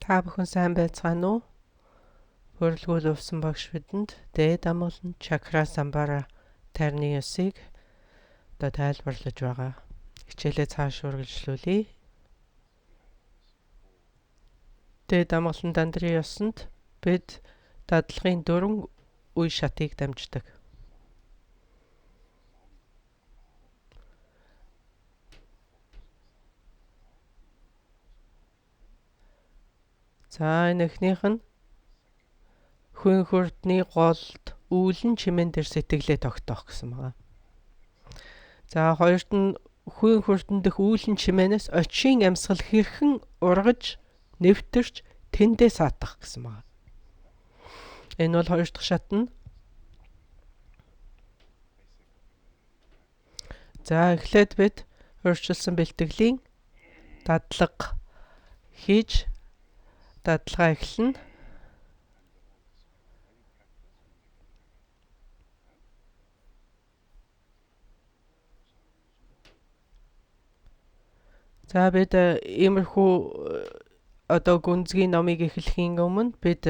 Та бүхэн сайн байцгаана уу? Хөрөлгөл өвсөн багш бидэнд дээд амгалан чакра самбара тарны ёсыг тайлбарлаж байгаа. Хичээлээ цааш үргэлжлүүлье. Дээд амгалан дандрын ёсонд бид дадлагын 4 үе шатыг дамждаг. За энэ эхнийх нь хүн хүрдний голд үүлэн чимэн дээр сэтгэлээ тогтоох гэсэн байгаа. За хоёрт нь хүн хүрдэн дэх үүлэн чимээнээс очийн амьсгал хэрхэн ургаж нэвтэрч тэндээ саатах гэсэн байгаа. Энэ бол хоёр дахь шат нь. За эхлээд бид өөрчилсөн бэлтгэлийн дадлага хийж дадлагаа эхэлнэ. За бид иймэрхүү одоо гүнзгий номыг эхлэхийн өмнө бид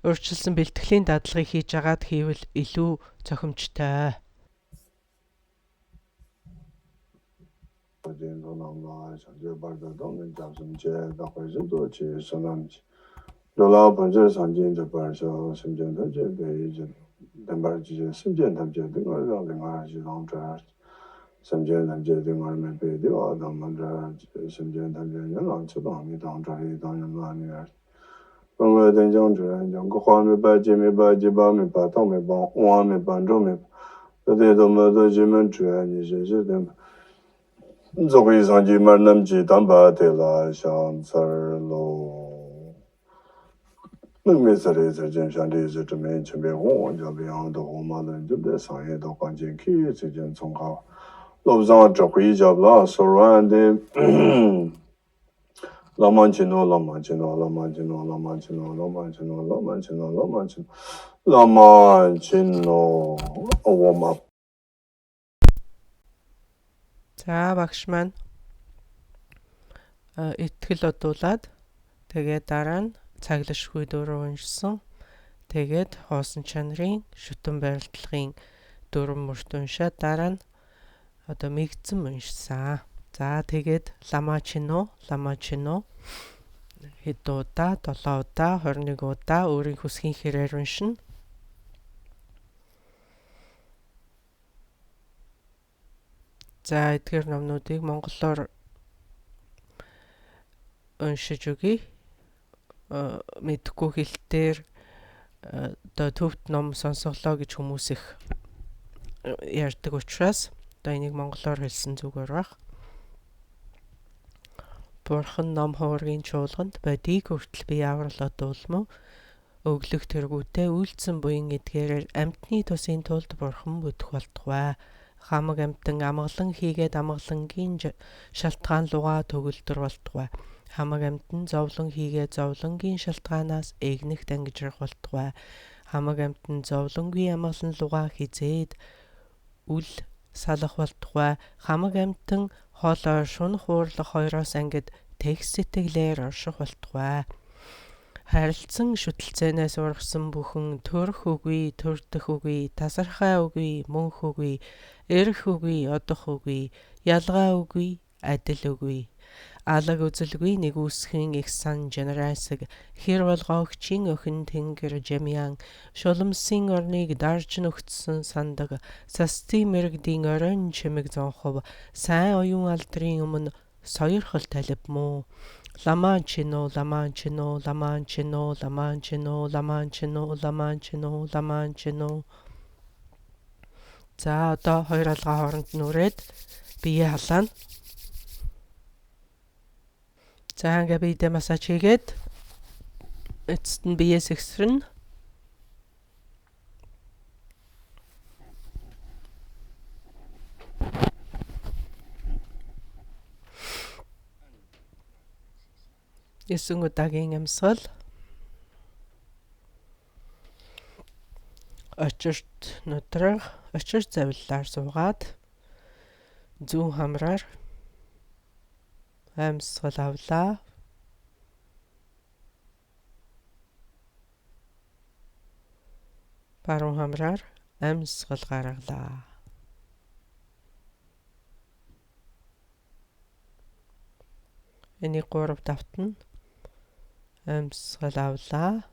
өөрчилсөн бэлтгэлийн дадлагыг хийж агаад хийвэл илүү зохимжтой. За багш маань итгэл одуулаад тэгээд дараа нь цаглашгүй дөрөв уншсан. Тэгээд хоосон чанарын шүтэн барилдлагын 4 мөрт уншаад дараа нь одоо мэгдсэн уншсан. За тэгээд ламачино хэд удаа 7 удаа 21 удаа өөрийн хүсгийн хэрээр уншина. За эдгээр номнуудыг монголоор уншиж өгье. Мэдхгүй хэлтээр одоо төвд ном сонсголоо гэж хүмүүс их ярьдаг учраас одоо энийг монголоор хэлсэн зүгээр баг. Бурхан ном хуургийн чуулганд бодийг хүртэл бие аврал одуулмө өглөх тэргүүтээ үйлцэн буян эдгээрээр амьтны тусын тулд бурхан бүтэх болтугай. Хамаг амьтан амгалан хийгээд амгалангийн шалтгаан лугаа төгөлдөр болтугай. Хамаг амьтан зовлон хийгээд зовлонгийн шалтгаанаас эгнэх дангижрах болтугай. Хамаг амьтан зовлонгүй амгалан лугаа хизээд үл салах болтугай. Хамаг амьтан хоолой шунах уурлах хоёроос ангид тэгс сэтгэлээр орших болтугай. Харилцан шүтэлцээнээс ургасан бүхэн төрөх үгүй, төрдөх үгүй, тасархай үгүй, мөнх үгүй, эрх үгүй, одох үгүй, ялгаа үгүй, адил үгүй. Алаг үзэлгүй нэг үсхэн их сан жанрасаг хэр болгоогчийн өхөн тэнгэр жамян шуламсын орныг дарж нөхцсөн сандаг састын мэрэгдийн орон чимэг зонхов сайн оюун алдрын өмнө сойрхол талив муу. Ламанчино. За одоо хоёр алгаа хооронд нүрээд бие халаана. За ингээ биедээ массаж хийгээд эцэст нь бие сэгсрэн. Эсвэн удаагийн амьсгал очирт нудрах очирт завиллаар суугаад зүүн хамраар амьсгал авлаа. Баруун хамраар амьсгал гаргалаа. Энийг 3 давтна. Амьсгал авлаа.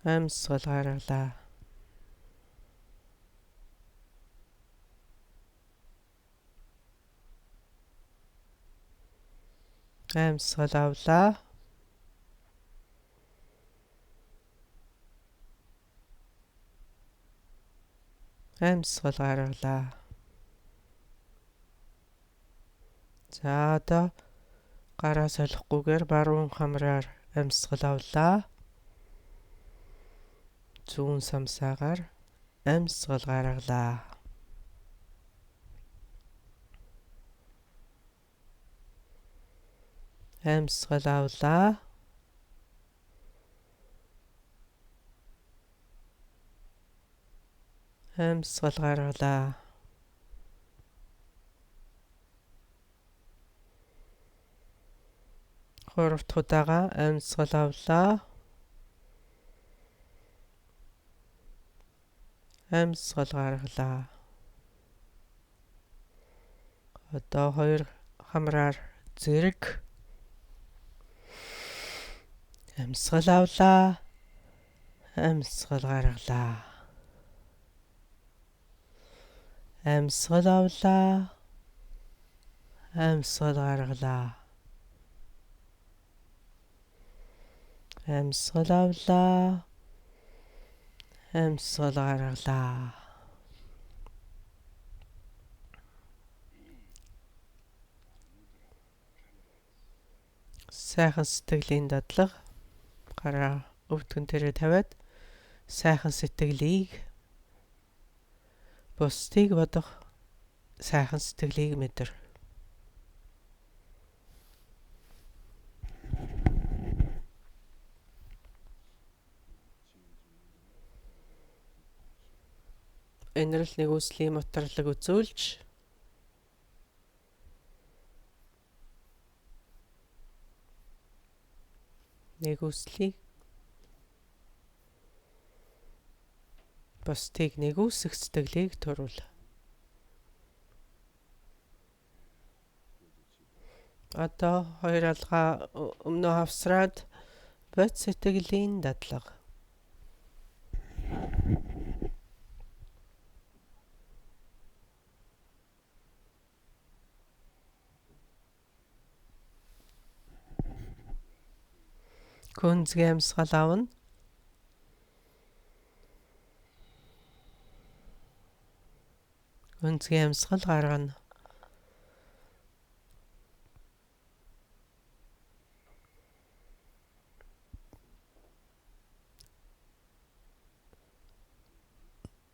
Амьсгал гаргалаа. Амьсгал авлаа. Амьсгал гаргалаа. За одоо гараа солихгүйгээр баруун хамраар амьсгал авлаа. Зүүн самсаагаар амьсгал гаргалаа. Амьсгал авлаа. Амьсгал гаргалаа. Гуравт удаага амьсгал авлаа. Амьсгал гаргалаа. Одоо 2 хамраар зэрэг амьсгал авлаа. Амьсгал гаргалаа. Амьсгал авлаа. Амьсгал гаргалаа. Амьсгал авлаа. Амьсгал гаргалаа. Сайхан сэтгэлийн дадлага. Гараа өвдгөн дээрээ тавиад сайхан сэтгэлийг бусдыг бодох сайхан сэтгэлийг мэдэр. Энэрл нэгүслийн моторлог үзүүлж нэгүслийг бусдыг нэгүсэх сэтгэлийг төрүүл. Одоо 2 алгаа өмнө хавсраад бод сэтгэлийн дадлага. Гүнзгий амьсгал авна. Гүнзгий амьсгал гаргана.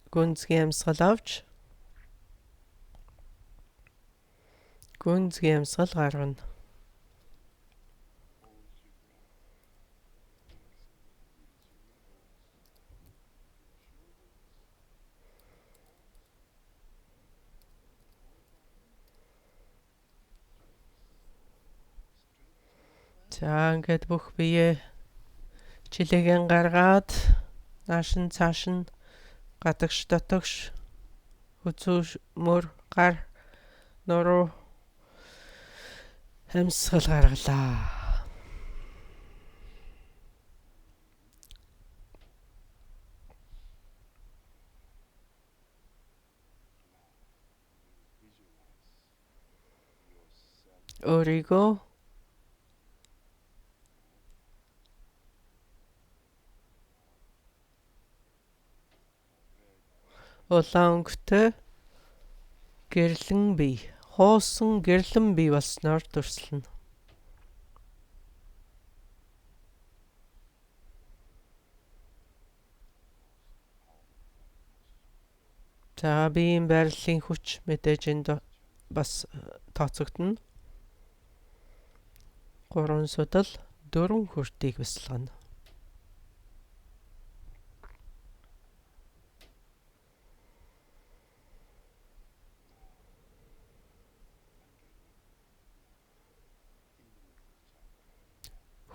Гүнзгий амьсгал авч гүнзгий амьсгал гаргана. За ингээд бүх бие жилээгэн гаргаад нааш нь цааш нь гадагш дотогш үзүүш мөр гар нуруу амьсгал гаргалаа. Өөрийгөө улаан өнгөтэй гэрлэн бий, хуусан гэрлэн бий болсноор дүрслэнэ. За биеийн байрлалын хүч мэдээж энд бас тооцогдно. 3 судал 4 хүртийг бясалгана.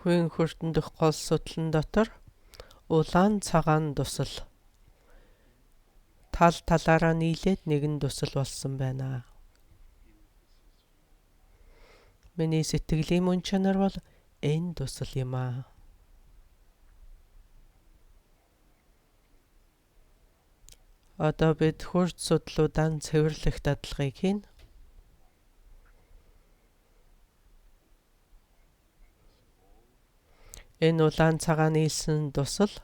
Хүйн хүртэн дэх гол судлан дотор улаан цагаан дусал тал талаараа нийлээд нэгэн дусал болсон байна. Миний сэтгэлийн мөн чанар бол энэ дусал юм аа. Одоо бид хурц судлуудаа цэвэрлэх дадлагыг хийн. Энэ улаан цагаан нийлсэн дусал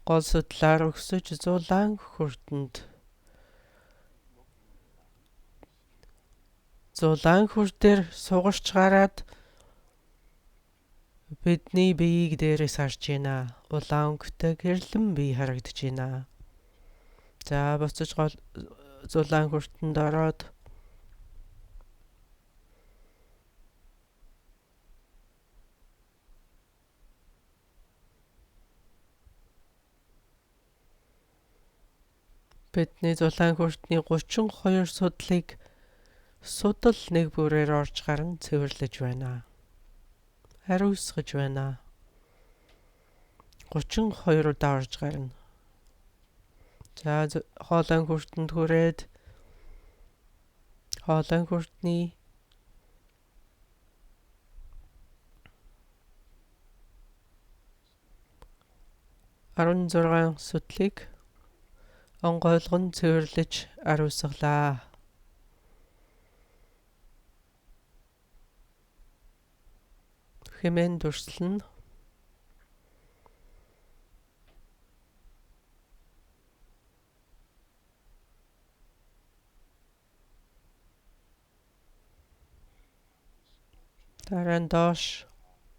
гол судлаар өгсөж зулаан хүрдээр сугарч гараад бидний биеийг дээрээс харж байна. Улаан өнгөтэй гэрлэн бие харагдаж байна. За буцаж гол зулаан хүртэнд ороод бидний зулаан хүртний 32 судлыг судал нэг бүрээр орж гарan цэвэрлэж байна. Хариуцгаж байна. 32 удаа орж гарна. За хоолой хүртэнд хүрээд хоолой хүртний 16 судлыг онгойлгон цэвэрлэж ариусгалаа. Хэмээн дүрслэн дараа нь доош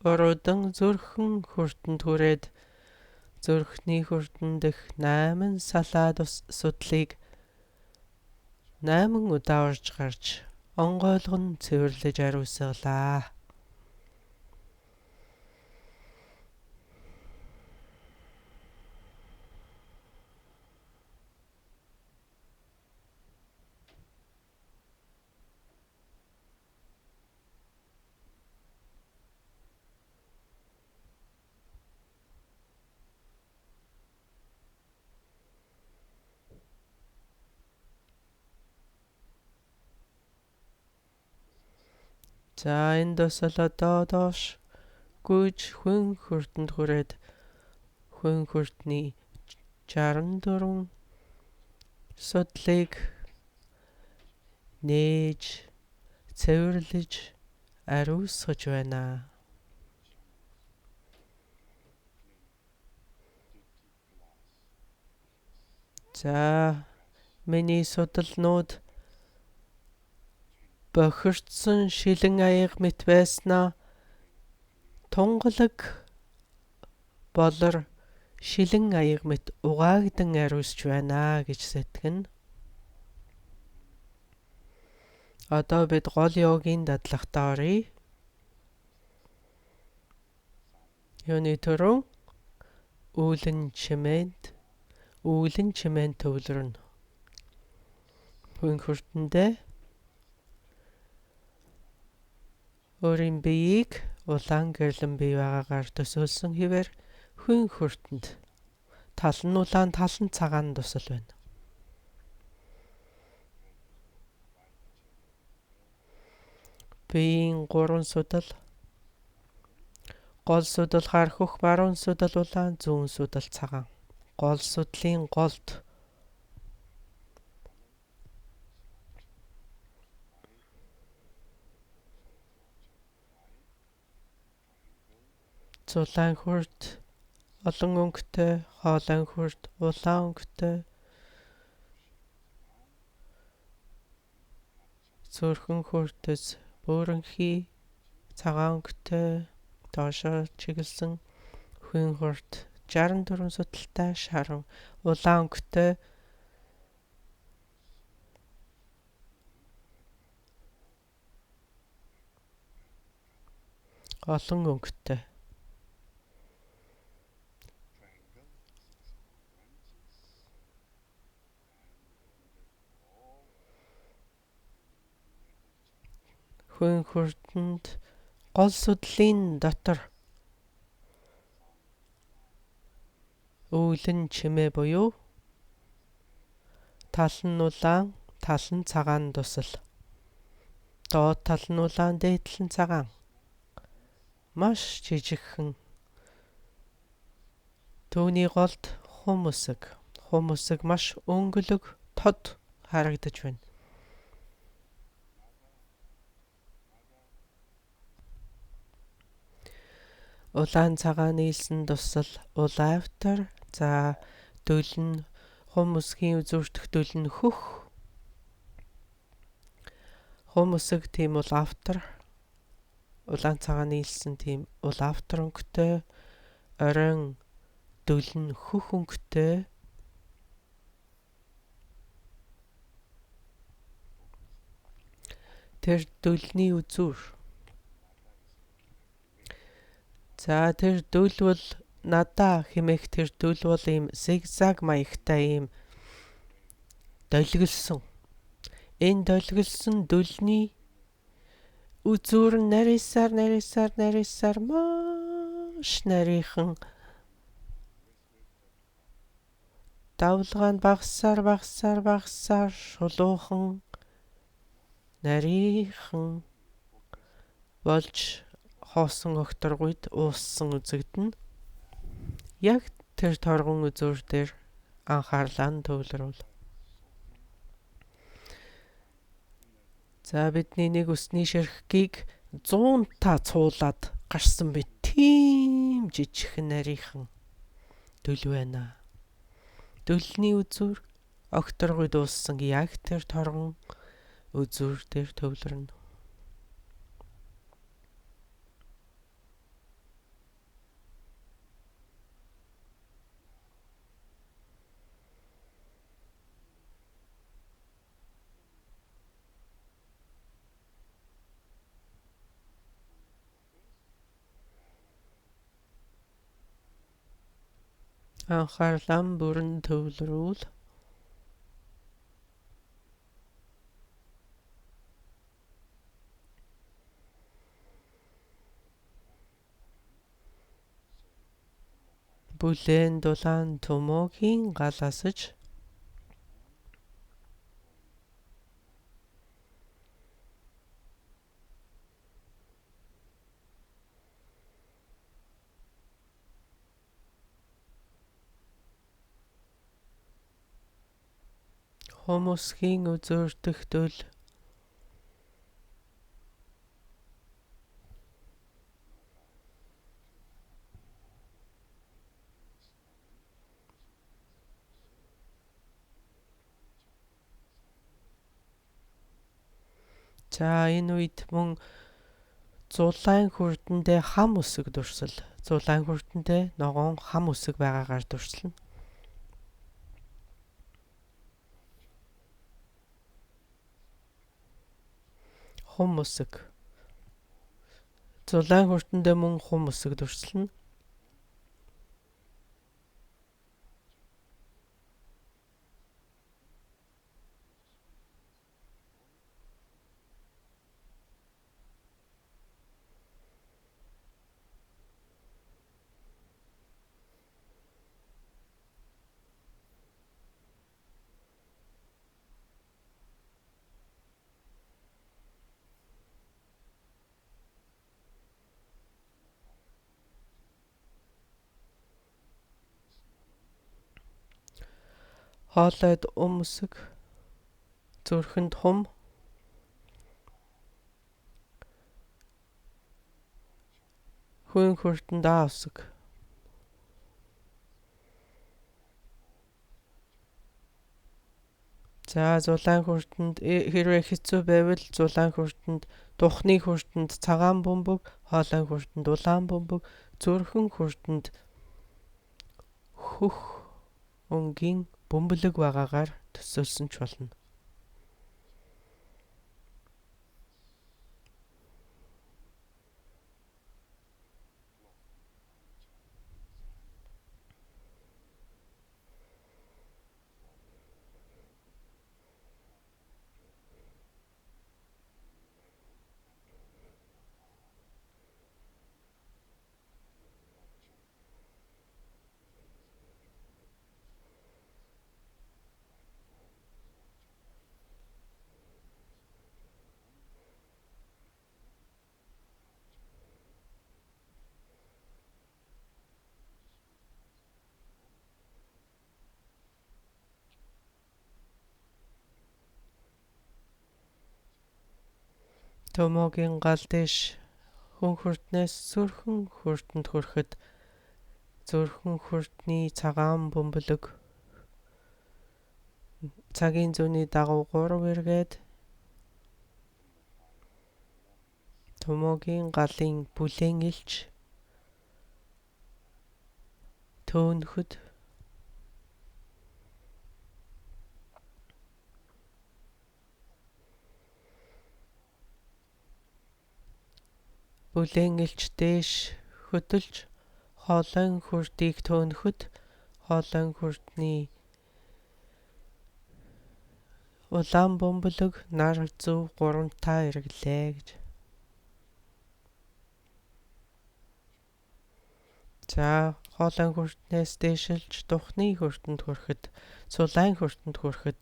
өрөөдөн зүрхэн хүртэнд хүрээд зүрхний хүртэн дэх 8 салаад судлыг 8 удаа орж гарч онгойлгон цэвэрлэж ариусгалаа. За энэ дусал одоо доош гүйж хүн хүртэнд хүрээд хүн хүртний 64 судлыг нээж цэвэрлэж ариусгаж байна. За миний судалнууд бохирдсон шилэн аяга мэт байснаа тунгалаг болор шилэн аяга мэт угаагдан ариусч байна гэж сэтгэнэ. Одоо бид гол йогийн дадлагтаа оръё. Юуны төрөө үүлэн чимээнд төвлөрнө. Хүн хүртэндээ өөрийн биеийг улаан гэрлэн бие байгаагаар төсөөлсөн хэвээр хүн хүртэнд тал нь улаан тал нь цагаан дусал байна. Биеийн 3 судал гол судал хархөх, баруун судал улаан, зүүн судал цагаан. Гол судлын голд зулаан хүрт олон өнгөтэй, хоолой хүрт улаан өнгөтэй, зүрхэн хүртэс бөөрөнхий цагаан өнгөтэй, доошоо чиглэсэн хүн хүрт 64 судалтай шарав улаан өнгөтэй, олон өнгөтэй. Хүн хүртэнд гол судлалын дотор өвлөн чимээ буюу тал нь улаан, тал нь цагаан тусал. Доод тал нь улаан, дээд тал нь цагаан. Маш жижигхэн. Түүний голд хум үсэг. Хум үсэг маш өнгөлөг, тод харагдаж байна. Улаан цагаан нийлсэн тусал улаавтар. За дөл нь хум үсгийн үзүүртэх дөл нь хөх. Хум үсэг тийм улаавтар. Улаан цагаан нийлсэн тийм улаавтар өнгөтэй. Оройн дөл нь хөх өнгөтэй. Тэр дөлний үзүүр. За тэр дөл бол надаа хэмээх тэр дөл бол ийм зигзаг маягтай ийм долгилсон. Энэ долгилсон дөлний үзүүр нь нарийсаар маш нарийнхан давлгаа нь багасаар шулуухан нарийнхан болж хоосон огторгүйд ууссан үзэгдэн. Яг тэр торгон үзүүр дээр анхаарлаа нь төвлөрүүл. За бидний нэг өсний ширхгийг 100-та цуулаад гарсан би тийм жижигхэн нарийнхан дөл байна. Дөлний үзүүр огторгүйд ууссан яг тэр торгон үзүүр дээр төвлөрнө. Анхаарлаа бүрэн төвлөрүүл. Бүлээн дулаан томоогийн гал асаж хүмүүсийн үзүүртэх дөл за энэ үед мөн зулаан хүрдэндээ хам үсэг дурсал. Зулаан хүрдэндээ ногоон хам үсэг байгаагаар дурслана. Хум үсэг. Зулаан хүрдэндээ мөн хум үсэг дурслана. Хоолойд үсэг. Зүрхэнд хум. Хүн хүртэнд үсэг. За зулаан хүртэнд хэрвээ хэцүү байвал зулаан хүртэнд тухны хүртэнд цагаан бөмбөг, хоолойн хүртэнд улаан бөмбөг, зүрхэн хүртэнд хөх өнгийн бөмбөлөг байгаагаар төсөөлсөн ч болно. Томоогийн гал дэш хүн хүртнээс зүрхэн хүртэнд хүрэхэд зүрхэн хүртний цагаан бөмбөлөг цагийн зүүнний дагуу 3 эргээд Томоогийн галын бүлээн илч төөнөхөд бүлээн илч дээш хөдөлж хоолойн хүртийг төөнөхөд хоолойн хүртний улаан бөмбөлөг нар зөв 3-таа эргэлээ гэж. За хоолойн хүртнээс дээшилж тухны хүртэнд хүрэхэд цулаан хүртэнд хүрэхэд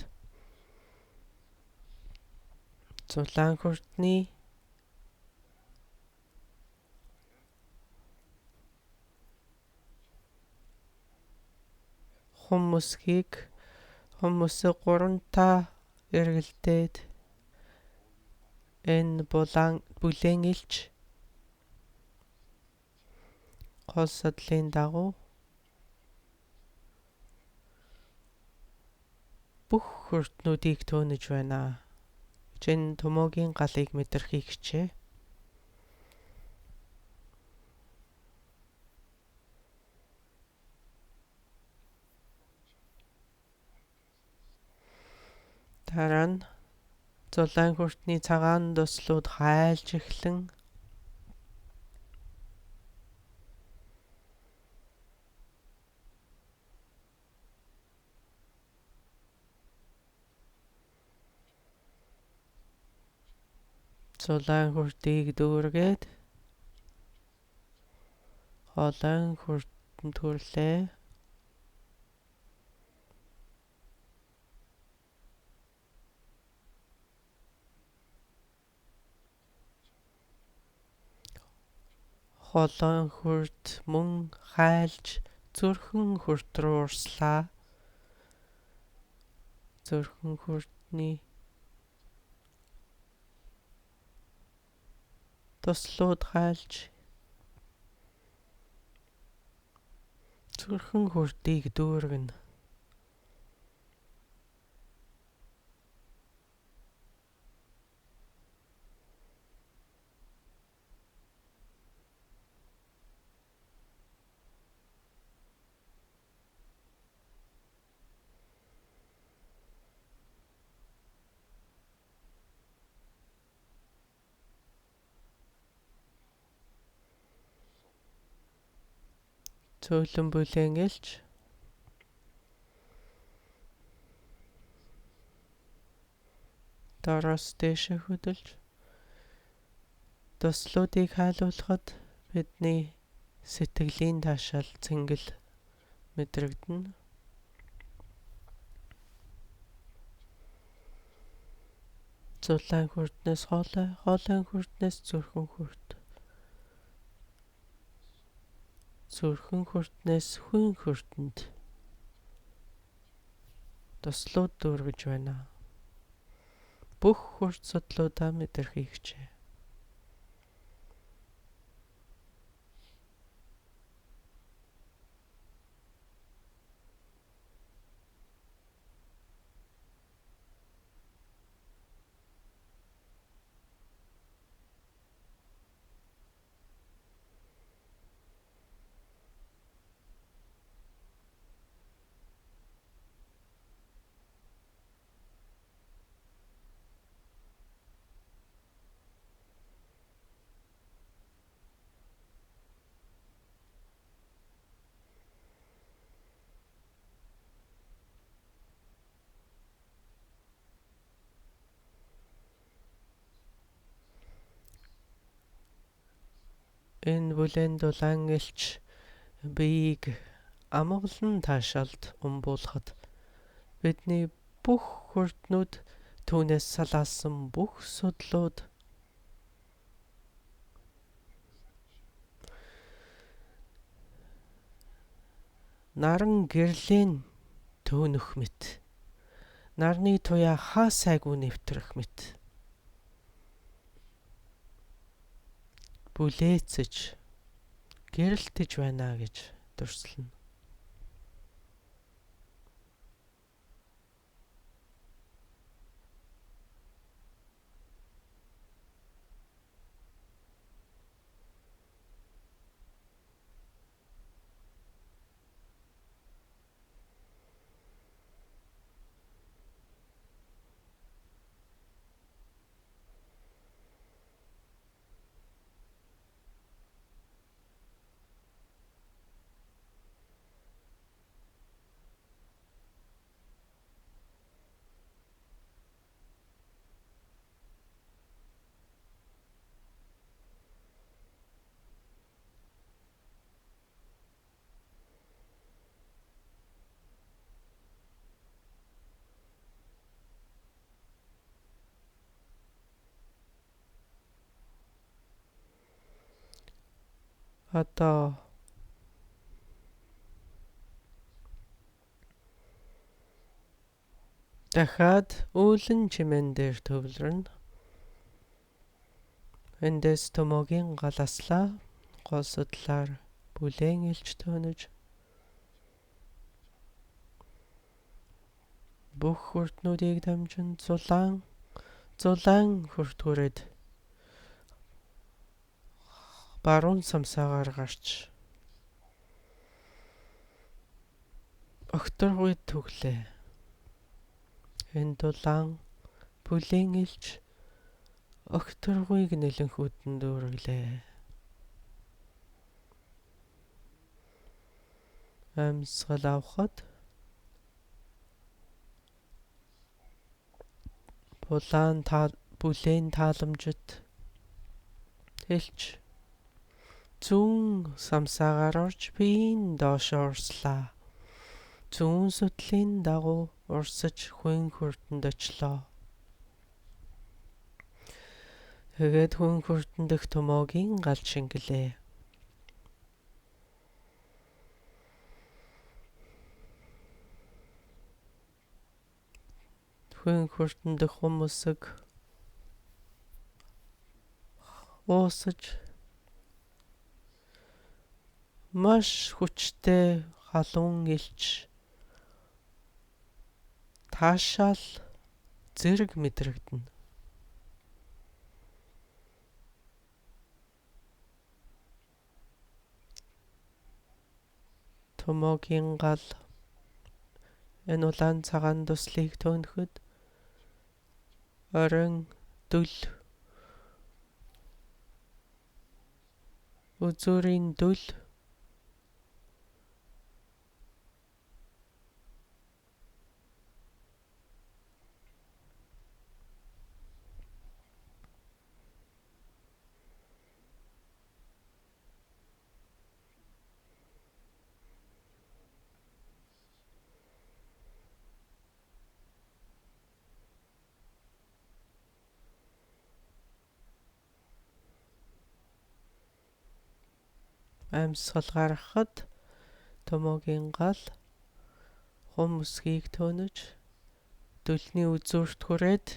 цулаан хүртний хүмүүсийг 3-таа эргэлдээд энэ бүлээн илч гол судлалын дагуу бүх хүртнүүдийг төөнөж байна гэж энэ Томоогийн галыг мэдэрхийг хичээ. Дараа нь цулаан хүртний цагаан дуслууд хайлж эхлэн цулаан хүртийг дүүргээд хоолойн хүртэнд хүрлээ. Хоолойн хүрт мөн хайлж зүрхэн хүрт рүү урслаа. Зүрхэн хүртний туслууд хайлж зүрхэн хүртийг дүүргэнэ. Цөөлөн бүлээн илч дороос дэше хөдөлж туслуудыг хайлуулахад бидний сэтгэлийн таашаал цэнгэл мэдрэгдэнэ. Цулаан хүртнээс хоолойн хүртнээс зүрхэн хүрт. Зүрхэн хүртнээс хүн хүртэнд туслууд дүүргэж байна. Бүх хүрт судлуудаа мэдэрхийг хичээ. Энэ бүлээн дулаан илч биеийг амгалан таашаалд умбуулахад бидний бүх хүртнүүд түүнээс салаасан бүх судлууд наран гэрлийн төөнөх мэт нарны туяа хаа сайгүй нэвтрэх мэт Бүлээцэж гэрэлтэж байна гэж дурслана. Одоо дахиад үүлэн чимэн дээр төвлөрнө. Эндээс томоогийн галаслаа гол судлаар бүлээн илж төнөж бүх хүртнүүдийг дамжин зулаан хүртгүрээд баруун самсаагаар гарч огторгуйд түглээ. Энэ дулаан бүлээн илж огторгуйг нэлэнхүүдэн дүүрэглээ. Амьсгал авахад бүлээн тааламжит хэлж зүүн самсаагаар орж биеийн доош орслаа. Зүүн судлын дагуу урсаж хүн хүртэнд очлоо. Тэгээд хүн хүртэндх томоогийн гал шингэлээ. Хүн хүртэндх хүмүүсэг уусаж маш хүчтэй халуун илч таашаал зэрэг мэдрэгдэнэ. Томоогийн гал энэ улаан цагаан туслыг төнөхөд орон дүл үзүүрийн дүл амьсгал гаргахад томоогийн гал хүмүүсгийг төнөж дүлний үзүүрт хүрээд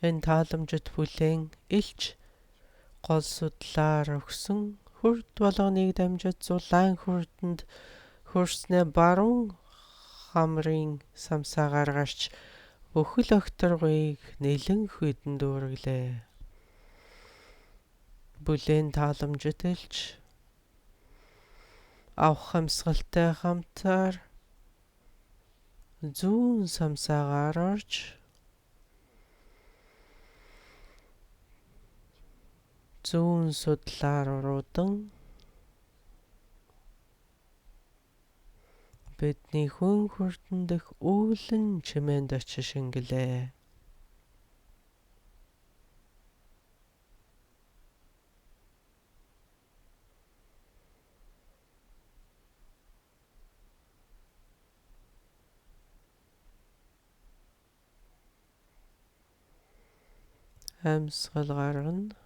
энэ тааламжит бүлээн илч гол судлаар өгсөн хүрд болгоныг дамжиж зулаан хүртэнд хөрснөө баруун хамрын самсаагаар гарч бүхэл огторгуйг нэлэнхүйдэн дүүрэглээ. Бүлээн тааламжит илч авах амьсгалтай хамтаар зүүн самсаагаар орж зүүн судлаар оруудан бидний хүн хүртэндх үүлэн чимээнд очиж шингэлээ. Амьсгал гаргана.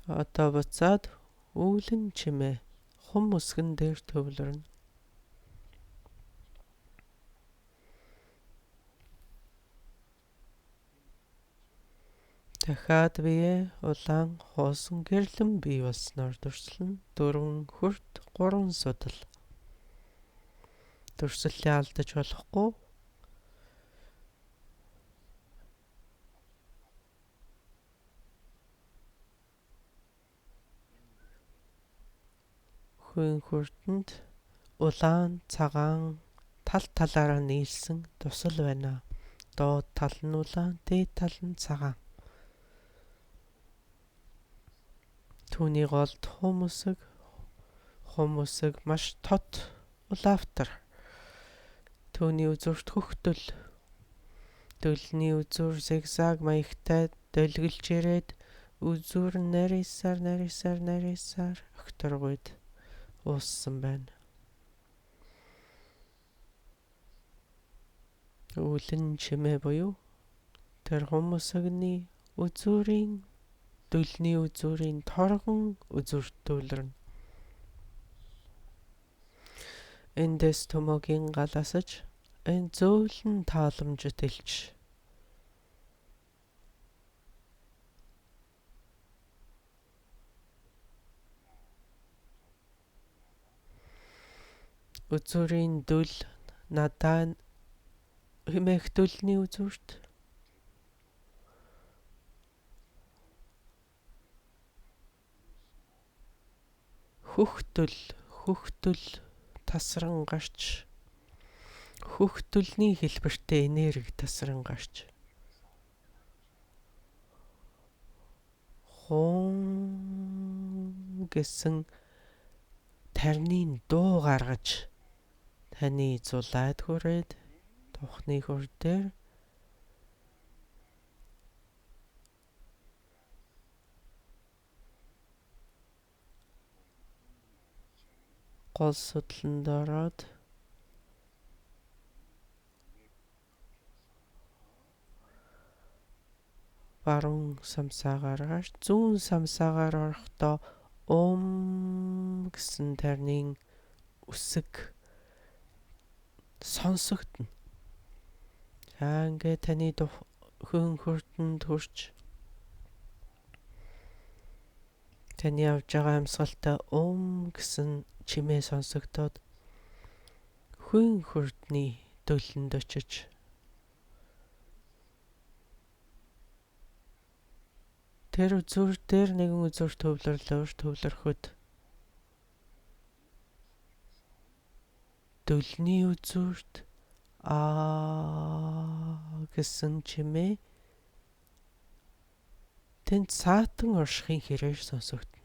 Одоо буцаад үүлэн чимээ хум өсгөн дээр төвлөрнө. Дахиад бие улаан хоосон гэрлэн бий болсноор дүрслэн 4 хүрт 3 судал. Дүрслэлээ алдаж болохгүй. Хүйн хүртэнд улаан цагаан тал талаараа нийлсэн тусал байна. Доод тал нь улаан, дээд тал нь цагаан. Түүний голд хүмүүсэг маш тод улаавтар. Түүний үзүүрт хөхтөл. Дөлний үзүүр зигзаг маягтай дөлгөлж ирээд үзүүр нарийсаар өгтөргүйд ууссан байна. Үүлэн чимээ буюу тэр хүмүүсэгний үзүүрийн дөлний үзүүрийн торгон үзүүртүүлэрнэ. Эндээс төмөгийн галасаж энэ зөөлөн тааламжит илч. Үзүүрийн дөл надаа хэмээх дөлний үзүүрт хөхтөл тасран гарч хөхтөлний хэлбэртэй энерги тасран гарч хон гэсэн тарнын дуу гаргаж таны зулайд хүрээд тухны хөр дээр гол судланд ороод баруун самсаагаар гарч зүүн самсаагаар орохдоо гэсэн тарнын үсэг сонсогдно. За ингээ таны хүйн хүртэнд хүрч таны явж байгаа амьсгалтай гэсэн чимээ сонсогдоод хүйн хүртний дөлөнд очиж тэр үзүүр дээр нэгэн үзүүр төвлөрөхөд дөлний үзүүрт гэсэн чимээ тэнд саатан оршихын хэрээр сонсогдно.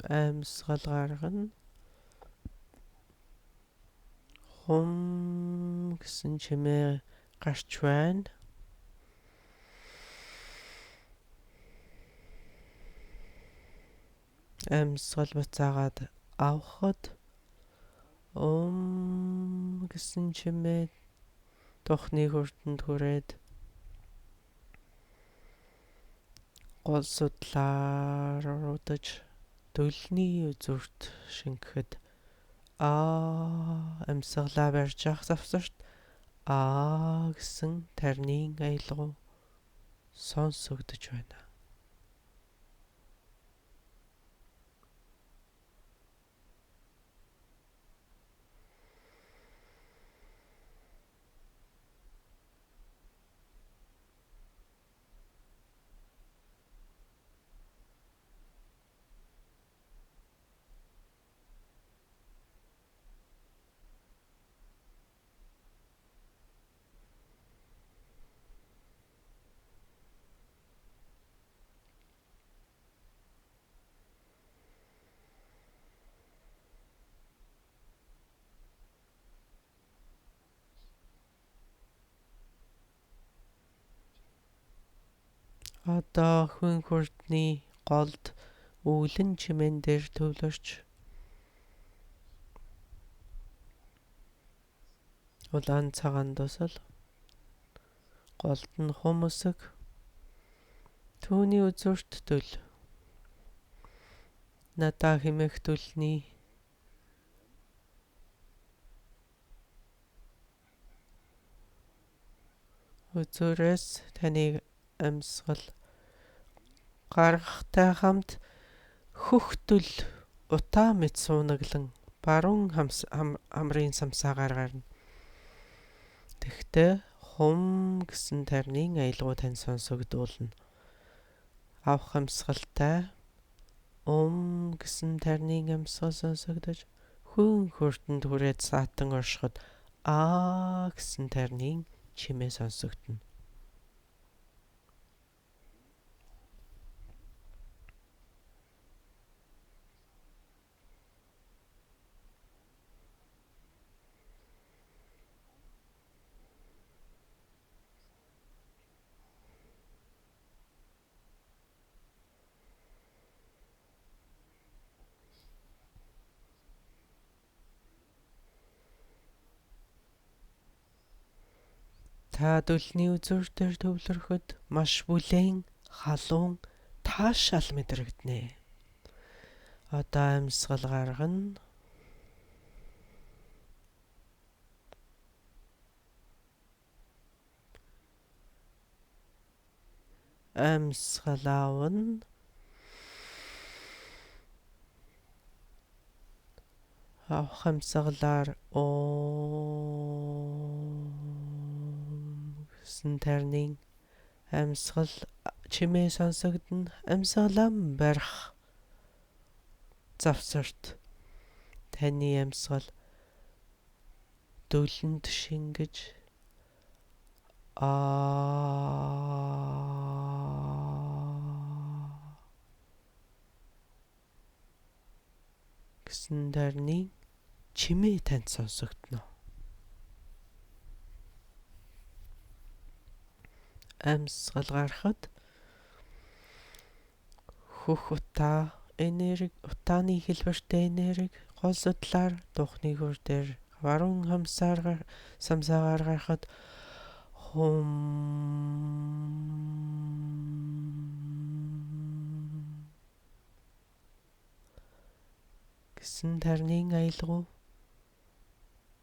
Амьсгал гаргана. Хум гэсэн чимээ гарч байна. Амьсгал буцаагаад авахд гэсэн чимээ тухны хүртэнд хүрээд гол судлаар удаж дөлний үзүүрт шингэхэд амьсгалаа барьж явах завсарт гэсэн тарнын аялгау сонсогдож байна. Одоо хүйн хүртний голд үүлэн чимэн дээр төвлөрч улаан цагаан дусал голд нь хүмүүсэг түүний үзүүрт дөл надаа хэмээх дөлний үзүүрээс таныг амьсгал гаргахтай хамт хөхтөл утаа мэт суунаглан баруун хамрын самсаагаар гарна. Тэгтээ хум гэсэн тарнын аялгуу тань сонсогдуулна. Авах амьсгалтай гэсэн тарнын амьсгал сонсогдож хүн хүртэнд хүрээд саатан оршиход гэсэн тарнын чимээ сонсогдно. Та дөлний үзүүр дээр төвлөрөхөд маш бүлээн халуун таашаал мэдрэгдэнэ. Одоо амьсгал гаргана. Амьсгал авна. Авах амьсгалаар гэсэн тарнын амьсгал чимээ сонсогдно. Амьсгалам барих завсарт таны амьсгал дөлөнд шингэж гэсэн тарнын чимээ танд сонсогдно. Амьсгал гарахад хөх утааны хэлбэртэй энерги гол судлаар духны хөр дээр баруун самсаагаар гарахад гэсэн тарнын аялгуу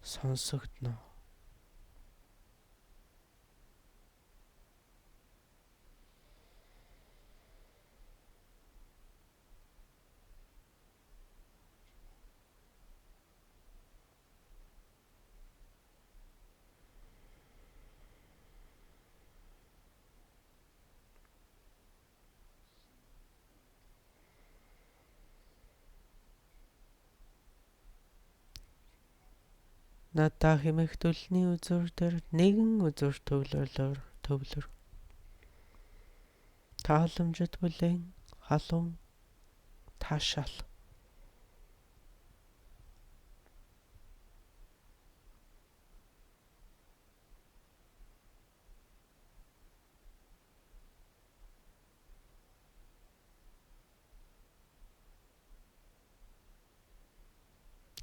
сонсогдно. Надаа хэмэх дөлний үзүүр дээр нэгэн үзүүр төвлөр. Тааламжит бүлээн халуун таашаал.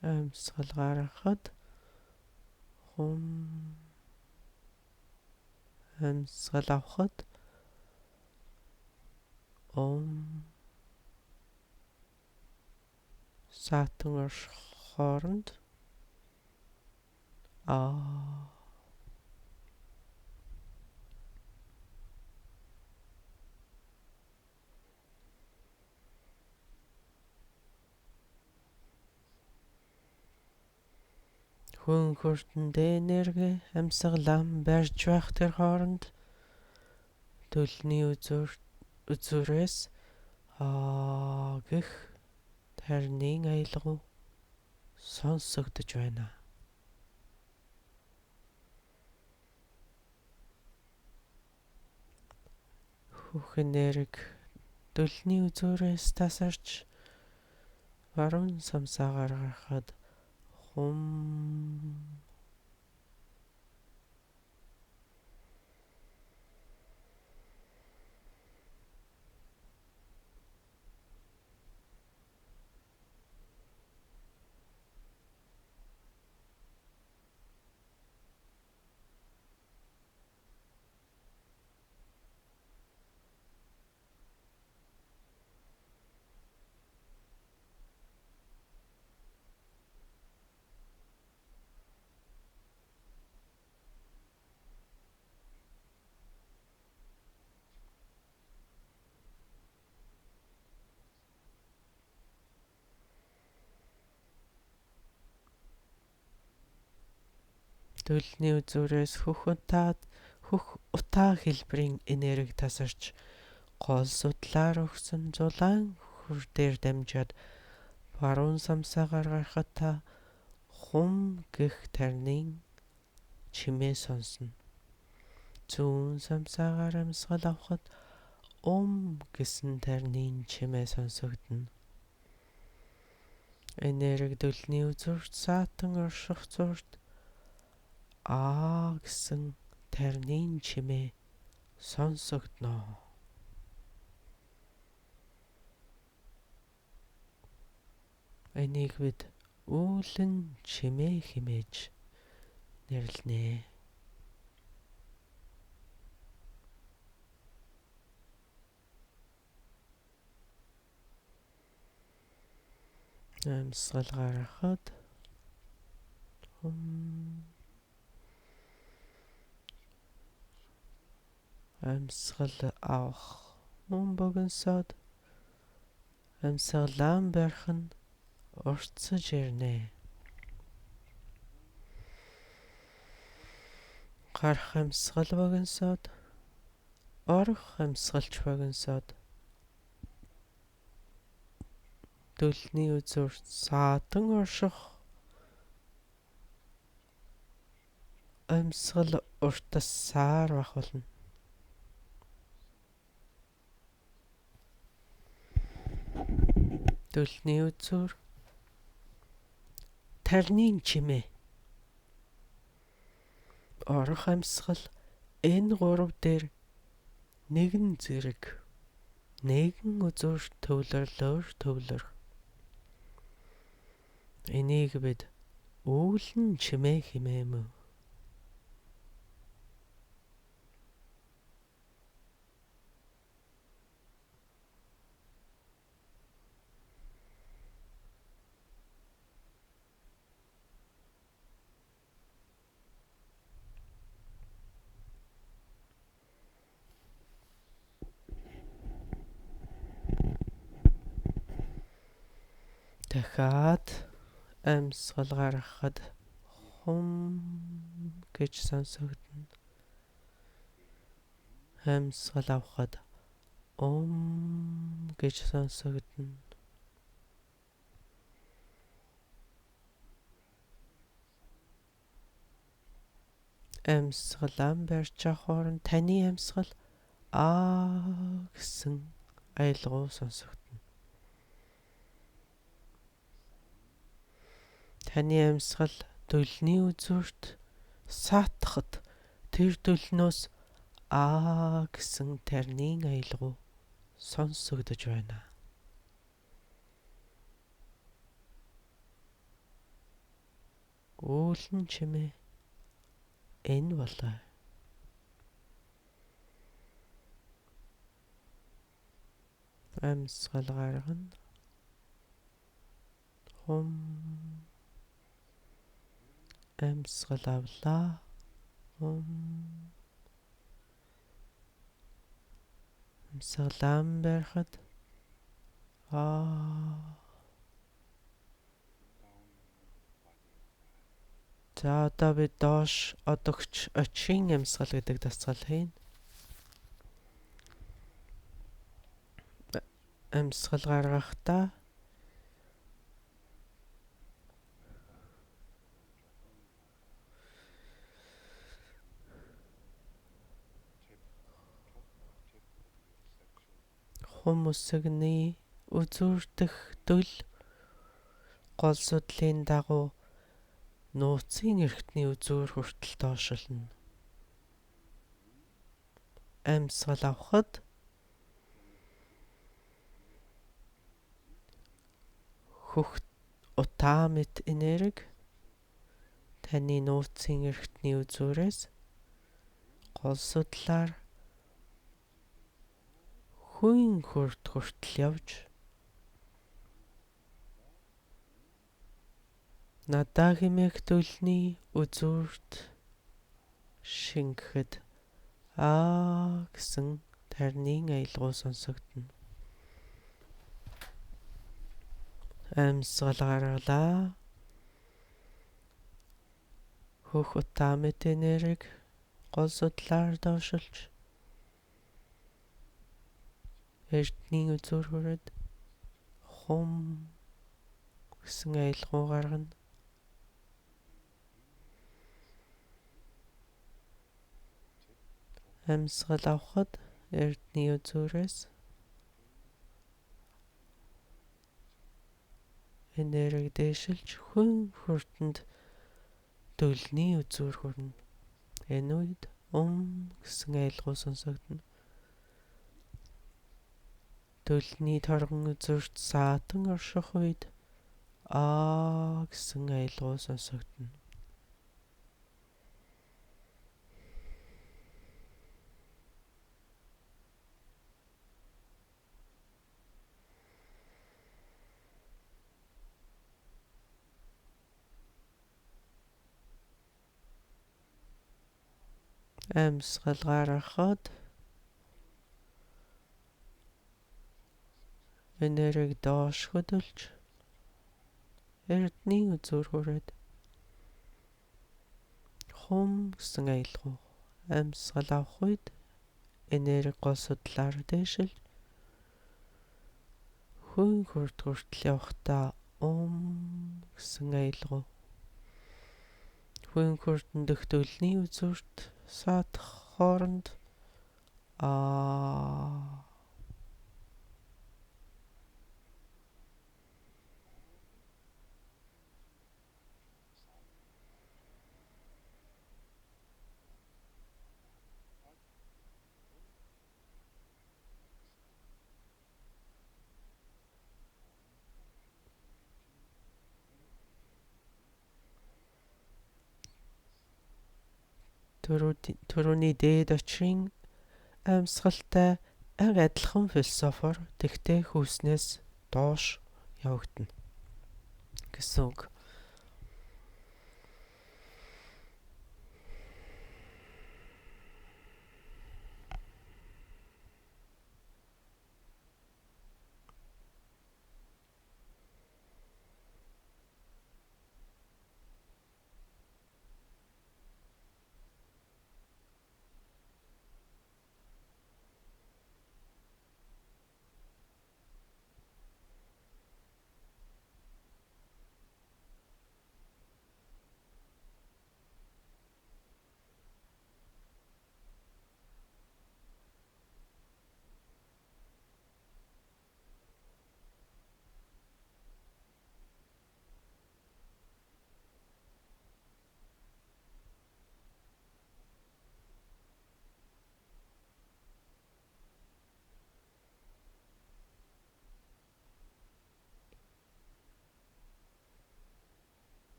Амьсгал гаргахад амьсгал авахад саатан орших хооронд хүн хүртэнд энерги амьсгалам барьж байх тэр хооронд дөлний үзүүрээс гэх тарнын аялгуу сонсогдож байна. Хөх энерги дөлний үзүүрээс тасарч баруун самсаагаар гарахад Төлний үзүүрээс хөх утаа хэлбэрийн энерги тасарч гол судлаар өгсөн зулаан хөр дээр дамжаад баруун самсаагаар гарахад та хум гэх тарнын чимээ сонсно. Зүүн самсаагаар амьсгал авахад гэсэн тарнын чимээ сонсогдно. Энерги төлний үзүүрт саатан орших зурт гэсэн тарнын чимээ сонсогдно. Энийг бид үүлэн чимээ хэмээж нэрлэнэ. Амьсгал гаргахад амьсгал авах богиносод амьсгалан барих нь уртсаж ирнэ. Гарах амьсгал богиносод орох амьсгалч богиносод төлний үзүүрт саатан орших амьсгал уртасаар бах болно. Төлний үзүүр тарнын чимээ орох амьсгал энэ гурав дээр нэгэн зэрэг нэгэн үзүүр төвлөрөх. Энийг бид үүлэн чимээ хэмээмэ. Дахиад амьсгал гаргахад хум гэж сонсогдно. Амьсгал авахад гэж сонсогдно. Амьсгалан барьж хооронд таны амьсгал гэсэн аялгау сонсогдно. Таны амьсгал төлний үзүүрт саатахад тэр төлнөөс гэсэн тарнын аялгау сонсогдож байна. Үүлэн чимээ энэ болоо. Амьсгал гаргана. Амьсгал авлаа. Амьсгалан барихад За одоо бид доош одогч очин амьсгал гэдэг дасгал хийн. Амьсгал гаргахдаа хүмүүсийн үзүүрдэх дөл гол судлалын дагуу нууцын эрхтний үзүүр хүртэл доошлно. Амьсгал авахад хөх утаа мэт энерги таны нууцын эрхтний үзүүрээс гол судлаар хүн хүртэл явж надаа хэмээх төлний үзүүрт шингэхэд гэсэн тарнын аялгау сонсогдно. Амьсгал гаргалаа. Хөх утаамет энерги гол судлаар доошилж эртний үзүүр хүрээд хум гэсэн айлгуу гаргана. Амьсгал авахад эртний үзүүрээс энерги дэшилж хүн хүртэнд дөлний үзүүр хүрнэ. Энэ үед гэсэн айлгуу сонсогдно. Дөлний торгон үзүүрт саатан орших үед гэсэн айлгуу сонсогдно. Амьсгал гаргахад энерги доош хөдөлж эрдний үзүүр хүрээд хум гэсэн айлгуу. Амьсгал авах үед энерги гол судлаар дэшил хүн хүртэл явахдаа гэсэн айлгуу. Хүн хүртэн дөлний үзүүрт саатах хооронд Төрөний дээд очрын амьсгалтай адилхан философор тэгтээ хүүснээс доош явагдана гэсэн үг.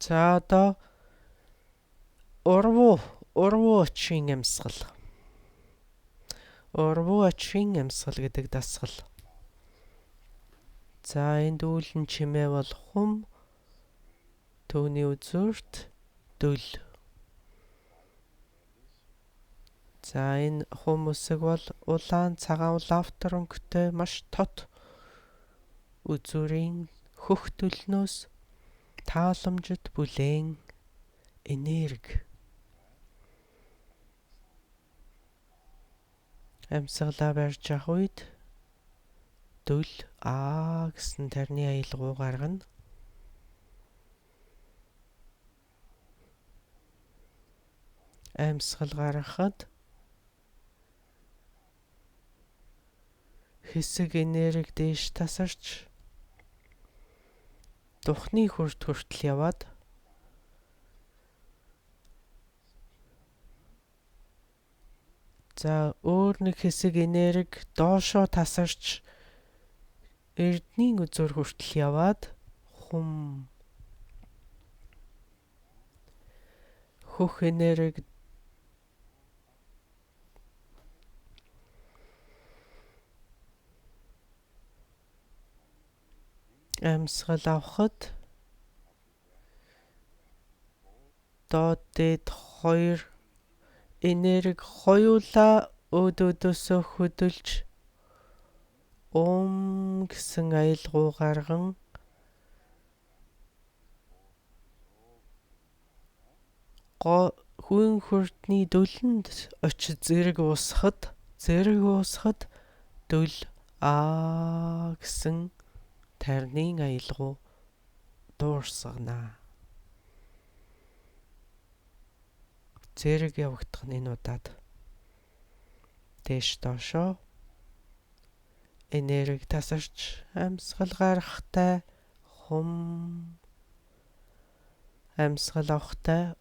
За одоо урвуу очрын амьсгал. Урвуу очрын амьсгал гэдэг дасгал. За энд үүлэн чимээ бол хум, түүний үзүүрт дөл. За энэ хум үсэг бол улаан цагаан лавтар өнгөтэй маш тот үзүүрийн хөх дөлнөөс тааламжид бүлээн энерги. Амьсгалаа барьж авах үед дөл гэсэн тарны аялгуу гаргана. Амьсгал гаргахад хэсэг энерги дээш тасарч духны хүртэл яваад за өөр нэг хэсэг энерги доошоо тасарч эрдний үзүүр хүртэл яваад хөх энерги Амьсгал авахад доод дээд хоёр энерги хоёулаа өөдөөсөө хөдөлж гэсэн аялгуу гарган хүн хүртний дөлөнд очиж зэрэг уусахад дөл гэсэн тарнын аялгуу дуурсгана. Зэрэг явагдах нь энэ удаад дээш доошоо энерги тасарч амьсгал гаргахтай амьсгал авахтай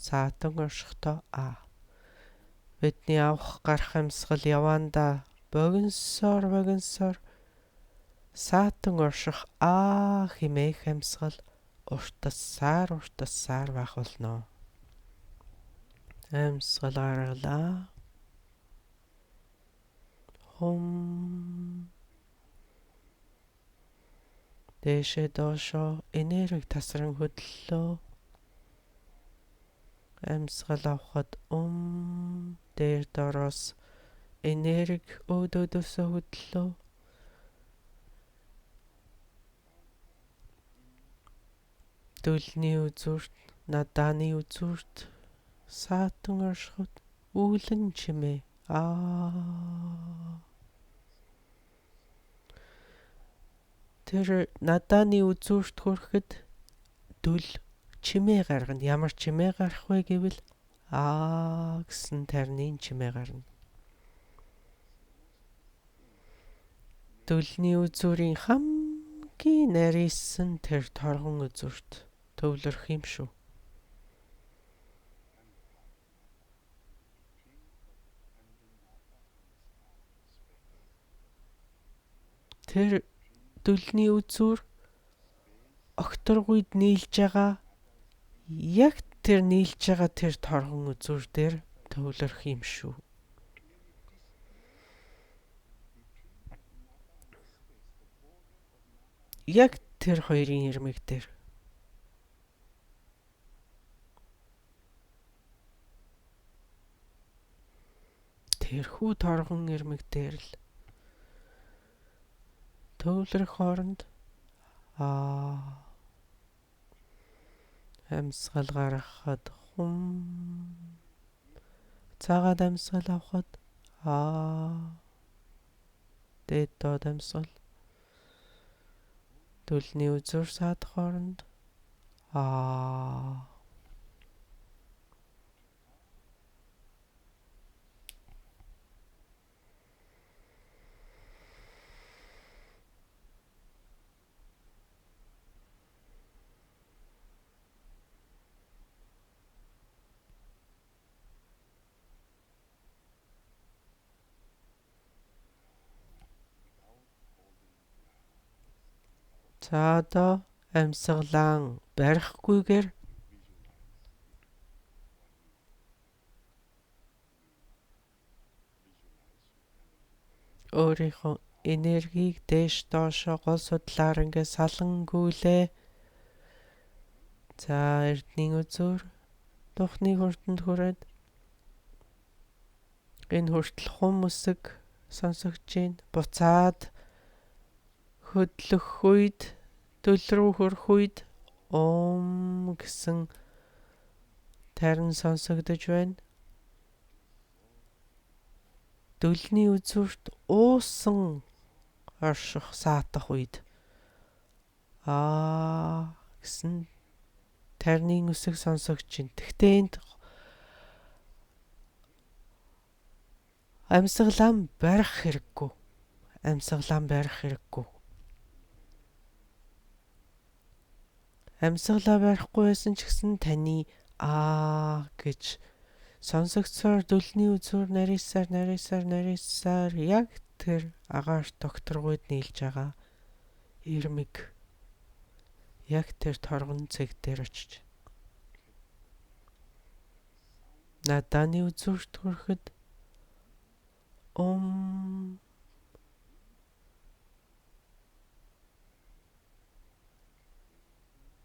саатан оршихтой бидний авах гарах амьсгал яванда богиносоор саатан орших хэмээх амьсгал уртасаар байх болно. Амьсгал гаргалаа. Дээшээ доошоо энерги тасран хөдлөлөө. Амьсгал авахад дээр дороос энерги өөдөөсөө хөдлөлөө. Дөлний үзүүрт, надааны үзүүрт саатан оршиход үүлэн чимээ. Тэр надааны үзүүрт хүрэхэд дөл чимээ гаргана. Ямар чимээ гарах вэ гэвэл гэсэн тарнын чимээ гарна. Дөлний үзүүрийн хамгийн нарийсан тэр торгон үзүүрт төвлөрөх юм шүү. Тэр дөлний үзүүр огторгүйд нийлж байгаа тэр нийлж байгаа тэр торгон үзүүр дээр төвлөрөх юм шүү. Яг тэр хоёрын ирмэг дээр. Тэрхүү торгон ирмэг дээр л төвлөрөх хооронд амьсгал гаргахад цагаад амьсгал авахад дээд доод амьсгал дөлний үзүүр саадах хооронд за одоо амьсгалаа барихгүйгээр өөрийнхөө энергийг дээш доошоо гол судлаар ингээ салангүүлээ. За эрдний үзүүр духны хүртэнд хүрээд энэ хүртэл хүмүүсэг сонсогч байна. Буцаад хөдлөх үед дөл рүү хүрэх үед гэсэн тарин сонсогдож байна. Дөлний үзүүрт уусан орших саатах үед гэсэн тарины үсэг сонсогч байна. Тэгтээ энд амьсгалаа барих хэрэггүй. Амьсгалаа барихгүй байсан ч гэсэн таны гэж сонсогцоор дөлний үзүүр нарийсаар яг тэр агаар докторгүйд нийлж байгаа ирмэг яг тэр торгон цэг дээр очиж надааны үзүүрт хүрэхэд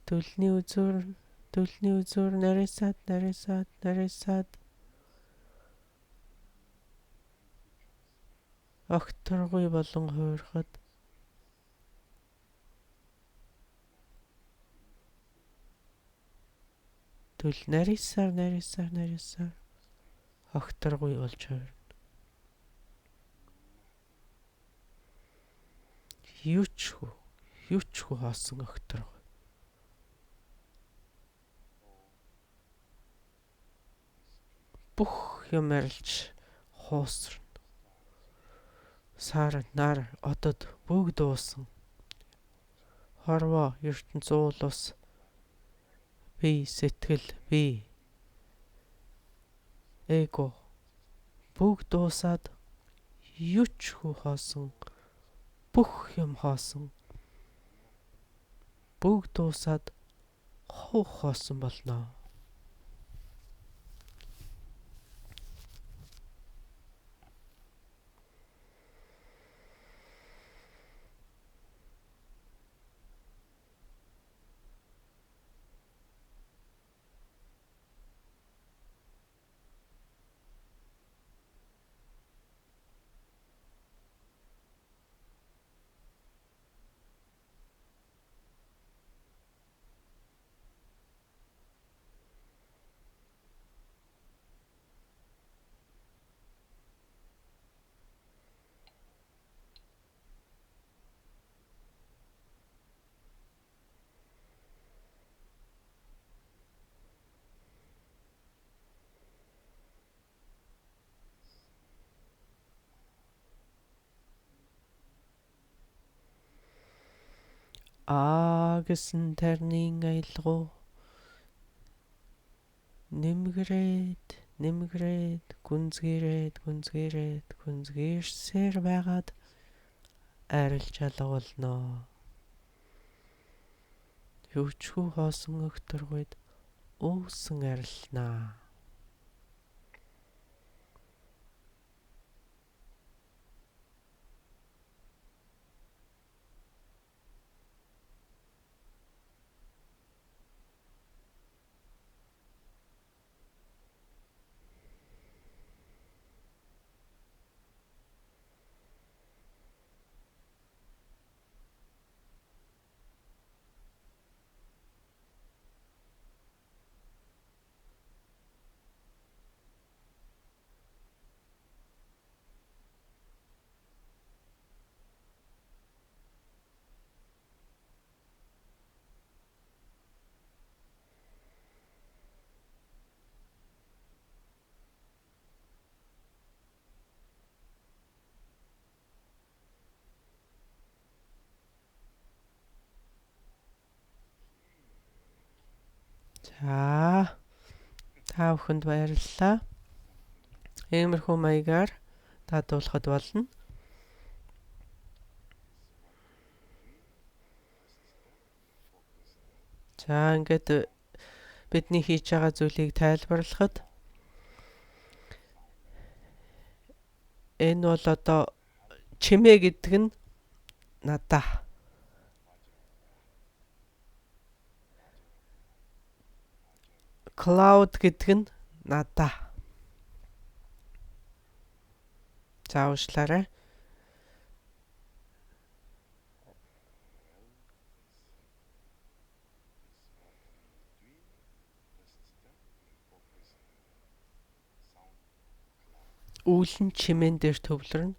Төлний үзүүр нарийсаад огторгүй болон хуурахад төл нарийсаар огторгүй болж хуурна. Юучгүй хоосон огторгүй. Бүх юм арилж хуусрна. Сар нар одод бүгд уусан. Хорвоо ертөнц уулус би сэтгэл би эго бүгд дуусаад юучгүй хоосон. Бүх юм хоосон. Бүгд дуусаад хоосон болно. Гэсэн тарнын аялгуу нэмгрээд гүнзгийрсээр байгаад арилж алга болно. Юучгүй хоосон огторгүйд уусан арилнаа. За та бүхэнд баярлалаа. Иймэрхүү маягаар дадуулахад болно. За ингээд бидний хийж байгаа зүйлийг тайлбарлахад энэ бол одоо чимээ гэдэг нь надаа. Cloud гэдэг нь надаа. За уушлаарай. Үүл нь чимээн дээр төвлөрнө.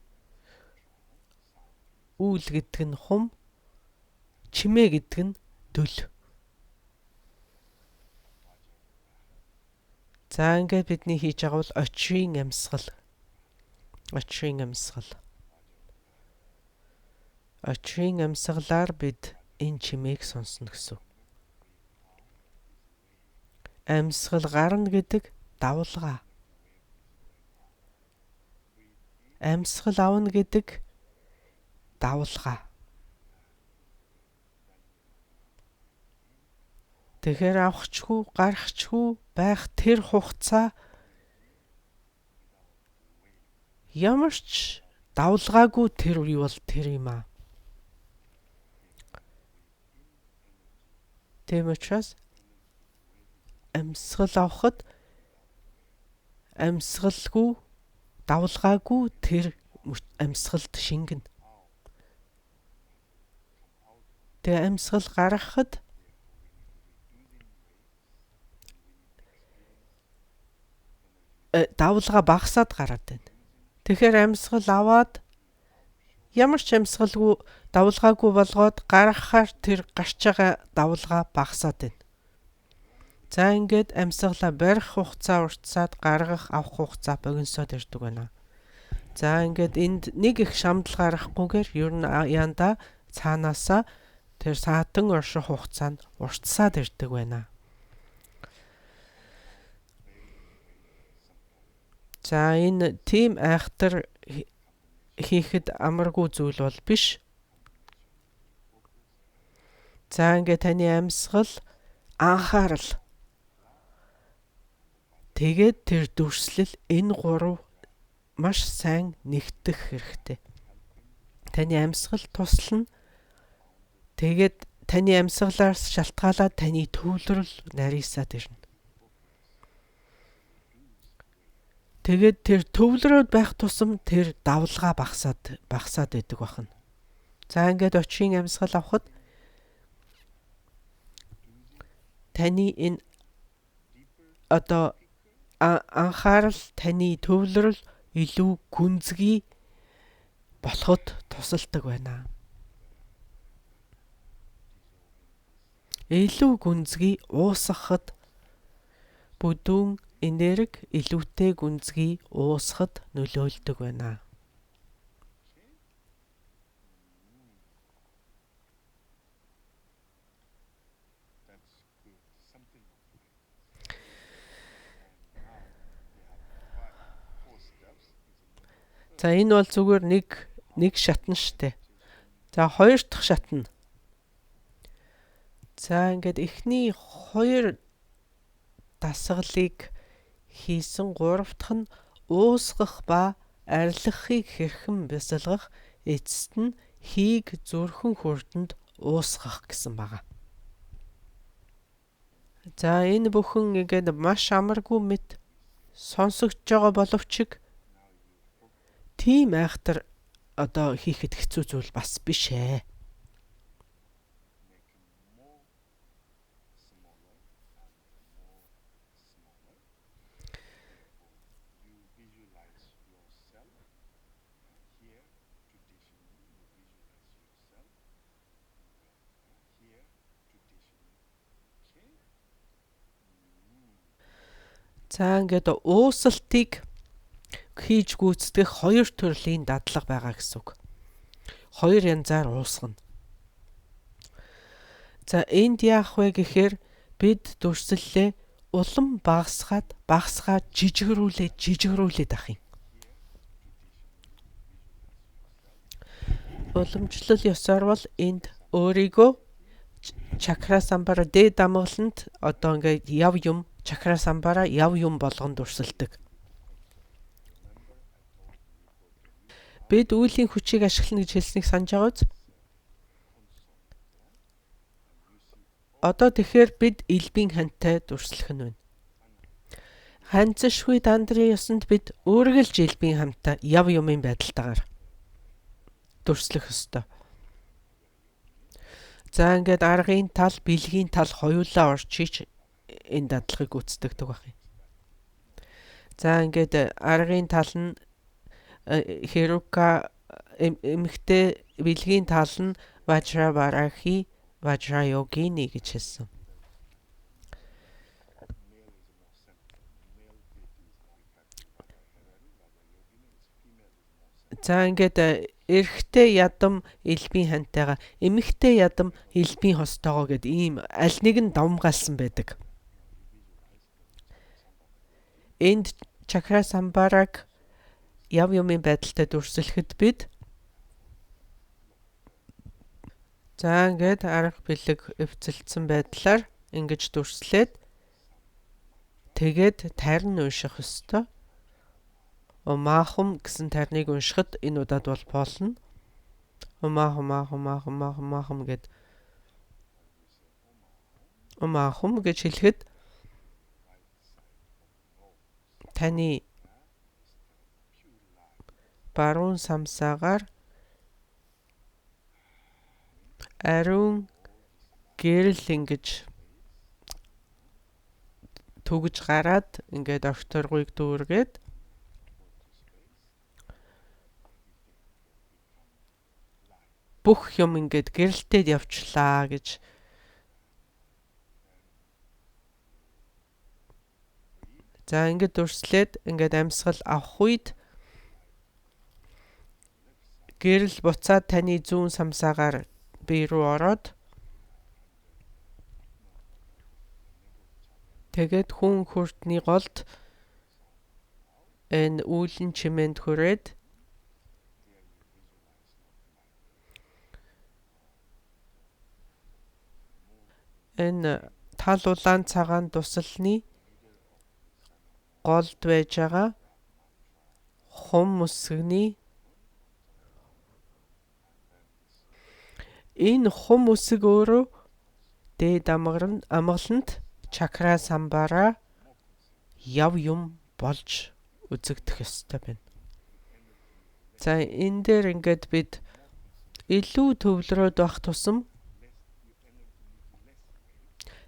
Үүл гэдэг нь хум, чимээ гэдэг нь дөл. За ингээд бидний хийж байгаа бол очрын амьсгал. Очрын амьсгалаар бид энэ чимээг сонсно гэсэн. Амьсгал гарна гэдэг давлгаа. Амьсгал авна гэдэг давлгаа. Тэгэхээр авахчгүй, гарахчгүй байх тэр хугацаа ямар ч давлгаагүй тэр юу бол тэр юм аа. Тийм учраас амьсгал авахд амьсгалгүй давлгаагүй тэр амьсгалд шингэнэ. Тэгээ амьсгал гаргахад давлгаа багасаад гараад байна. Тэгэхээр амьсгал аваад ямар ч амьсгалгүй давлгаагүй болгоод гаргахаар тэр гарч байгаа давлгаа багасаад байна. За ингээд амьсгалаа барих хугацаа уртсаад авах хугацаа богиносоод ирдэг байна. За ингээд энд нэг их шамдал гарахгүйгээр ер нь янда цаанаасаа тэр саатан орших хугацаа нь уртсаад ирдэг байна. За энэ тийм айхтар хийхэд амаргүй зүйл бол биш. За ингээд таны амьсгал анхаарал тэгээд тэр дүрслэл энэ гурав маш сайн нэгтгэх хэрэгтэй. Таны амьсгал туслана. Тэгээд таны амьсгалаас шалтгаалаад таны төвлөрөл нарийсаад ирнэ. Тэгээд тэр төвлөрөөд байх тусам тэр давлгаа багасаад байдаг бахна. За ингээд очийн амьсгал авахд таны энэ анхаарал таны төвлөрөл илүү гүнзгий болоход тусалдаг байна. Илүү гүнзгий уусгахад бүдүүн энерги илүүтэй гүнзгий уусгахад нөлөөлдөг байна. За энэ бол зүгээр нэг шатна штэ. За хоёр дахь шатна. За ингээд эхний хоёр дасгалыг хийсэн гурав дахь нь уусгах ба арилгахыг хэрхэн бясалгах, эцэст нь хийг зүрхэн хүрдэнд уусгах гэсэн байгаа. За энэ бүхэн ингээд маш амаргүй мэт сонсогдож байгаа боловч тийм айхтар хийхэд хэцүү зүйл бас биш ээ. За ингээд уусалтыг хийж гүйцэтгэх хоёр төрлийн дадлага байгаа гэсэн үг. Хоёр янзаар уусгана. За энд яах вэ гэхээр бид дүрслэлээ улам багасгаад жижигрүүлээд ах юм. Уламжлал ёсоор бол энд өөрийгөө чакра самбара дээд дамгаланд ингээд чакра самбара яв юм болгон дүрсэлдэг. Бид үеийн хүчийг ашиглана гэж хэлснийг санаж байгаа биз? Тэгэхээр бид элбийн хантай дүрслэх нь байна. Ханцшгүй дандрын ёсонд бид үргэлж элбийн хамтаа яв юмын байдалтайгаар дүрслэх ёстой. За ингээд аргын тал, бэлгийн тал хоёулаа орчиж энэ дадлагыг гүйцэтгэдэг байх юм. За ингээд аргын тал нь Хирука эмэгтэй, бэлгийн тал нь Vajravarahi, Vajrayogini гэж хэлсэн. За ингээд эрэгтэй ядам элбийн хантайгаа, эмэгтэй ядам элбийн хостойгоо гэд ийм аль нэг нь давмгаалсан байдаг. Энд чакра самбараг яв юмын байдалтай дүрслэхэд бид за ингээд арга бэлэг эвцэлсэн байдлаар ингэж дүрслээд тэгээд тарин унших ёстой. Умаахум гэсэн тарныг уншихад энэ удаад бол болно. Умаахум гэд Умаахум гэж хэлэхэд таны баруун самсаагаар ариун гэрэл ингэж түгж гараад ингээд орторгуйг дүүргээд бүх юм ингээд гэрэлтээд явчлаа гэж. За ингээд дүрслээд ингээд амьсгал авах үед гэрэл буцаад таны зүүн самсаагаар бие рүү ороод тэгээд хүн хүртний голд энэ үүлэн чимээнд хүрээд энэ тал улаан цагаан тусалны голд байж байгаа хум үсгний энэ хум үсэг өөрөө дээд амгаланд чакра самбара яв юм болж үзэгдэх ёстой байна. За энэ дээр ингээд бид илүү төвлөрөөд байх тусам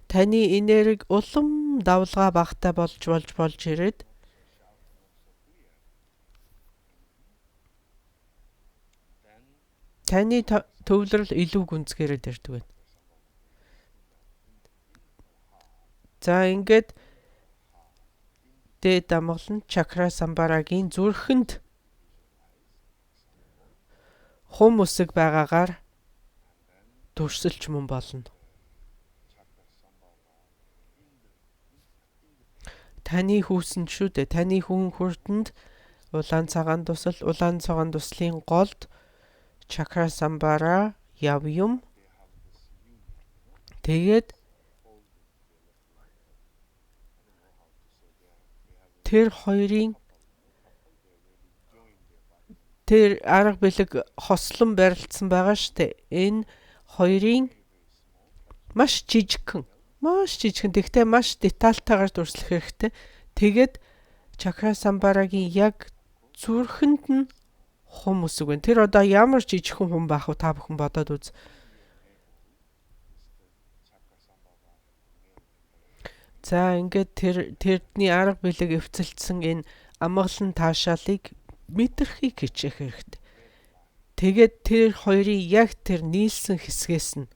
таны энерги улам давлгаа багтаа болж ирээд таны төвлөрөл илүү гүнзгийрээд ирдэг байна. За ингээд дээд амгалан чакра самбарагийн зүрхэнд хум үсэг байгаагаар дүрсэлч мөн болно. Таны хүүсэн шүү дээ. Таны хүн хүртэнд улаан цагаан туслын голд чакра самбара яв юм. Тэгээд тэр хоёрын тэр арга бэлэг хослон барилдсан байгаа штэ. Энэ хоёрын маш жижигхэн тэгтээ маш детальтайгаар дүрслэх хэрэгтэй. Тэгээд чакра самбарагийн яг зүрхэнд нь хум үсэг байна. Тэр одоо ямар жижигхэн хум байх вэ та бүхэн бодоод үз. За ингээд тэрний арга бэлэг эвцэлсэн энэ амгалан таашаалыг мэдрэхийг хичээх хэрэгтэй. Тэгээд тэр хоёрын яг тэр нийлсэн хэсгээс нь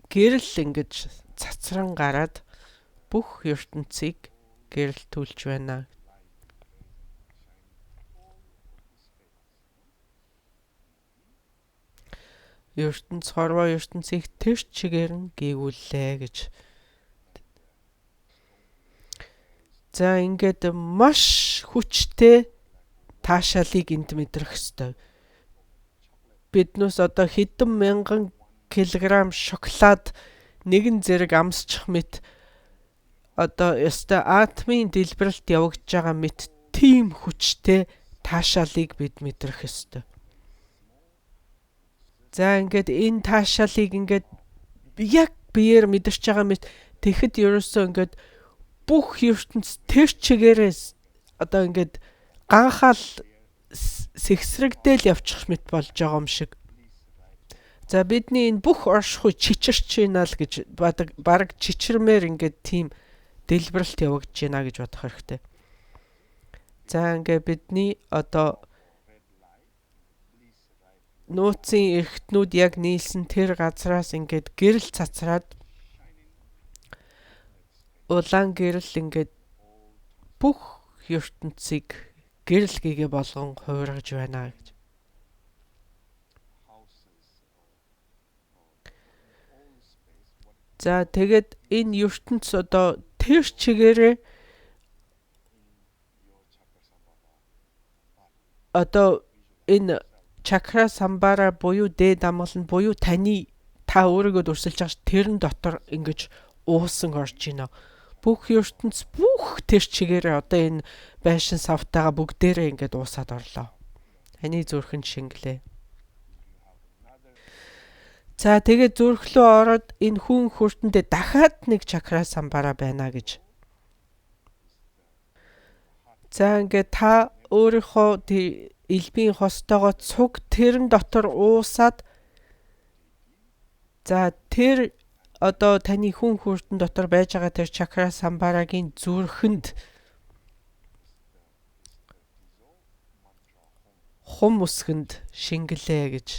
гэрэл ингэж цацран гараад бүх ертөнцийг гэрэлтүүлж байна. Хорвоо ертөнцийг тэр чигээр нь гээгүүллээ гэж. За ингээд маш хүчтэй таашаалыг энд мэдрэх ёстой. Биднээс одоо хэдэн мянган килограмм шоколад нэгэн зэрэг амсчих мэт одоо ёстой атомын дэлбэрэлт явагдаж байгаа мэт тийм хүчтэй таашаалыг бид мэдрэх ёстой. За ингээд энэ таашаалыг ингээд яг биеэр мэдэрч байгаа мэт тэгэхэд ерөөсөө ингээд бүх ертөнц тэр чигээрээс одоо ингээд ганхаал сэгсрэгдээл явчих мэт болж байгаа юм шиг. За бидний энэ бүх оршихуй чичирч байна л гэж баг чичирмээр ингээд тийм дэлбэрэлт явагдаж байна гэж бодох хэрэгтэй. За ингээд бидний одоо нууцын эрхтнүүд яг нийлсэн тэр газраас ингээд гэрэл цацраад улаан гэрэл ингээд бүх ертөнцийг гэрэл гэгээ болгон хувиргаж байна гэж. За тэгээд энэ ертөнц одоо тэр чигээрээ одоо энэ чакра самбара буюу дээд амгалан буюу та өөрийгөө дүрсэлж байгаа тэрэн дотор ингэж уусан орж байна. Бүх ертөнц бүх тэр чигээрээ одоо энэ байшин савтайгаа бүгдээрээ ингээд уусаад орлоо. Таны зүрхэнд шингэлээ. За тэгээд зүрх рүү ороод энэ хүн хүртэндээ дахиад нэг чакра самбара байна гэж. За ингээд та өөрийнхөө элбийн хостойгоо цуг тэрэн дотор уусаад за тэр одоо таны хүн хүртэн дотор байж байгаа тэр чакра самбарагийн зүрхэнд хум үсгэнд шингэлээ гэж.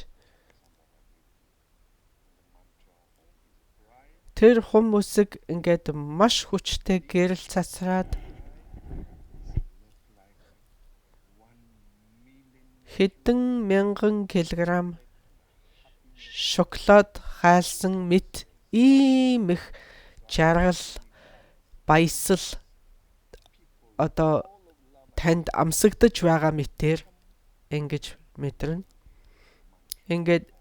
Тэр хум үсэг ингээд маш хүчтэй гэрэл цацраад хэдэн мянган килограмм шоколад хайлсан мэт ийм их жаргал баясал одоо танд амсагдаж байгаа мэтэр ингэж мэдэрнэ. Ингээд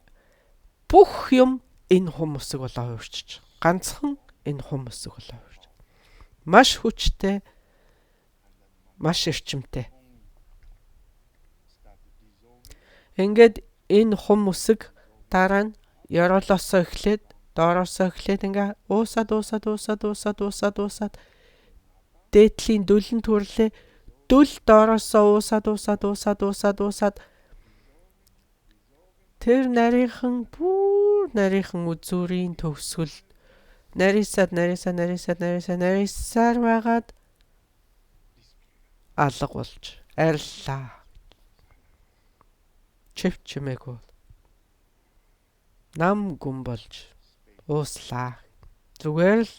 бүх юм энэ хум үсэг болоо хувирчиж. Ганцхан энэ хум үсэг болоо хувирч. Маш хүчтэй, маш эрчимтэй. Ингээд энэ хум үсэг дараа нь ёроолосоо эхлээд доороосоо эхлээд ингээ уусаад дээдлийн дүлэн түрлээ дүл доороосоо уусаад тэр нарийнхан үзүүрийн төгсгөл нарийсаар байгаад алга болж ариллаа. Чимээгүй нам гүн болж ууслаа. Зүгээр л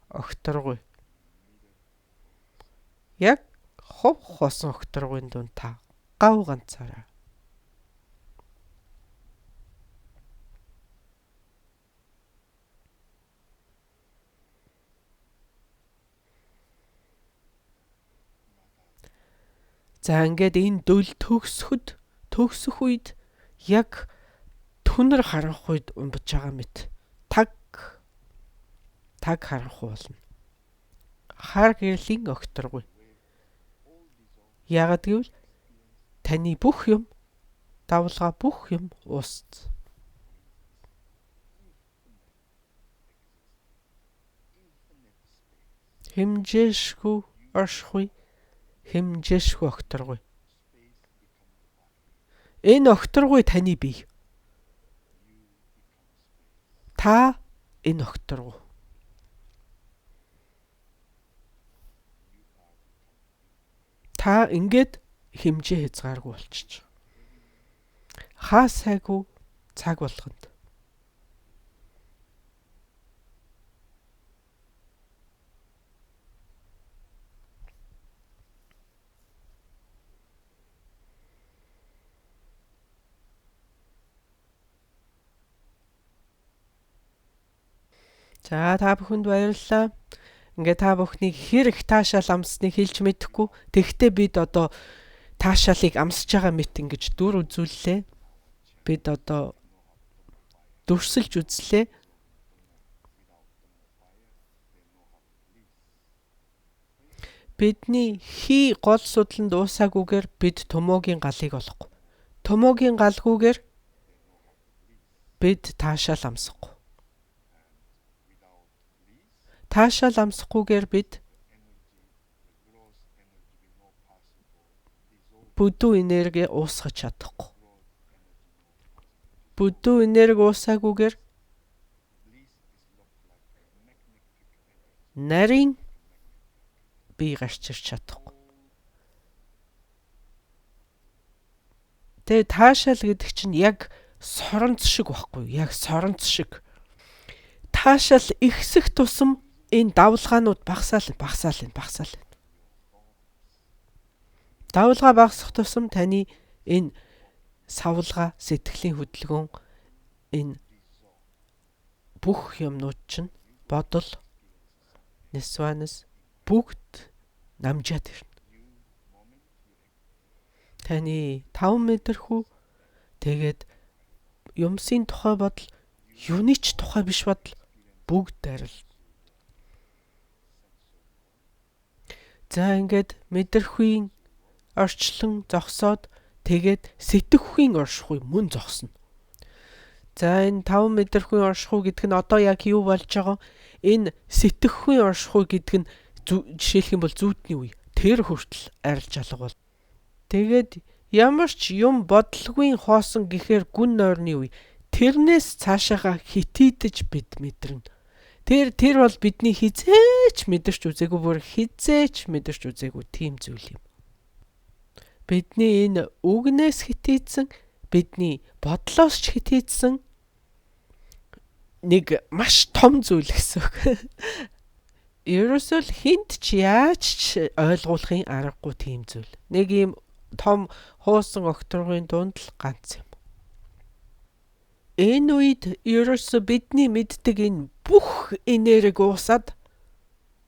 огторгүй. Яг хов хосон огторгүйн дунд та гав ганцаараа. За ингээд энэ дүл төгсөх үед яг түнэр харанх үед умбаж байгаа мэт таг харанхуй болно. Хар гэрлийн огторгүй. Яагад гэвэл таны бүх юм давлгаа бүх юм уст. Хэмжээшгүй оршгүй огторгүй. Энэ огторгүй таны бие. Та энэ огторгүй. Та ингээд хэмжээ хязгааргүй болчих. Хаа сайгүй цаг болгонд. За та бүхэнд баярлалаа. Ингээ та бүхнийг хэр их таашаал амсныг хэлж мэдэхгүй. Тэгвэл бид одоо таашаалыг амсж байгаа мэт ингэж дүр үзүүллээ. Бид одоо дүрсэлж үзлээ. Бидний хий гол судланд уусаагүйгээр бид томоогийн галыг олохгүй. Томоогийн галгүйгээр бид таашаал амсахгүй. Таашаал амсахгүйгээр бид бүдүү энерги уусгах чадахгүй. Бүдүү энерги уусаагүйгээр нарийн бие гарч ирч чадахгүй. Тэгээ таашаал гэдэг чинь яг соронц шиг байхгүй. Яг соронц шиг. Таашаал ихсэх тусам энэ давлгаанууд багасаал. Давлгаа багасах тусам таны энэ савлгаа, сэтгэлийн хөдөлгөөн энэ бүх юмнууд чинь бодол, нисванас бүгд намжаад ирнэ. Таны 5 метрхүү тэгээд юмсын тухай бодол, юуны ч тухай биш бодол бүгд дарил. За ингээд мэдрэхүйн орчлон зогсоод тэгээд сэтгэхүйн оршихуй мөн зогсно. За энэ 5 мэдрэхүйн оршихуй гэдэг нь одоо яг юу болж байгаа? Энэ сэтгэхүйн оршихуй гэдэг нь жишээлх юм бол зүүдний үе. Тэр хүртэл арилж алга бол. Тэгээд ямар ч юм бодлогын хоосон гэхээр гүн нойрны үе. Тэрнээс цаашаага хитийдэж бид мэдэрнэ. Тэр бол бидний хизээч мэдэрч үзээгүй, бүр хизээч мэдэрч үзээгүй тийм зүйл юм. Бидний энэ үгнээс хитийдсэн, бидний бодлоос ч хитийдсэн нэг маш том зүйл гэсэн үг. Ерөөсөө л хинт ч яаж ч ойлгуулахын аргагүй тийм зүйл. Нэг ийм том хуусан огторгын дунд л ганц юм. Энэ үед ерөөсөө бидний мэддэг энэ бүх энерги уусаад,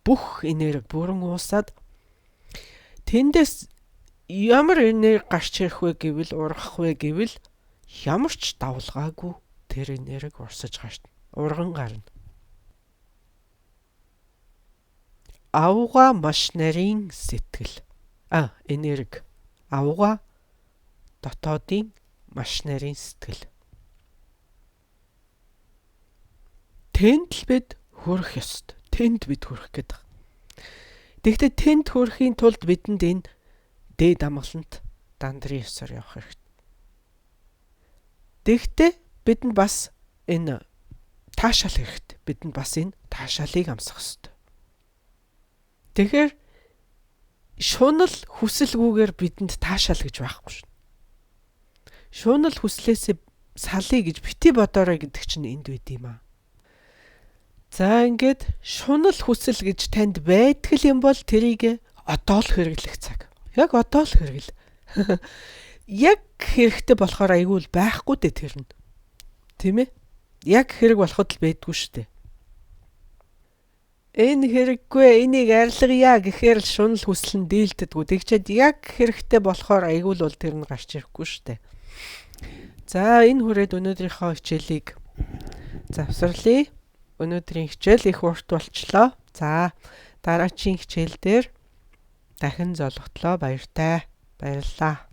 бүх энерги бүрэн уусаад тэндээс ямар энерги гарч ирэх вэ гэвэл, ургах вэ гэвэл ямар ч давлгаагүй тэр энерги урсаж гарна. Урган гарна. Ауга маш нарийн сэтгэл. Энерги. Ауга дотоодын маш нарийн сэтгэл. Тэнд л бид хүрэх ёстой. Тэнд бид хүрэх гээд байна. Тэгэхдээ тэнд хүрэхийн тулд бидэнд энэ дээд амгалант дандрын ёсоор явах хэрэгтэй. Тэгэхдээ бидэнд бас энэ таашаал хэрэгтэй. Бидэнд бас энэ таашаалыг амсах хэрэгтэй. Тэгэхээр шунал хүсэлгүйгээр бидэнд таашаал гэж байхгүй шин. Шунал хүслээсээ салъя гэж бити бодоорой гэдэг чинь энд байд юм аа. За ингээд шунал хүсэл гэж танд байдаг юм бол тэрийг одоо л хэрэглэх цаг. Яг одоо л хэрэгэл. Яг хэрэгтэй болохоор айгүй л байхгүй дээ тэр нь. Тийм ээ? Яг хэрэг болоход л байдгүй шүү дээ. Энэ хэрэггүй, энийг арилгая гэхээр л шунал хүсэл нь дийлдэггүй. Тэгчээд яг хэрэгтэй болохоор айгүй л бол тэр нь гарч ирэхгүй шүү дээ. За энэ хүрээд өнөөдрийнхөө хичээлийг завсарлая. Өнөөдрийн хичээл их урт болчлоо. За дараагийн хичээл дээр дахин золготлоо баяртай. Баярлалаа.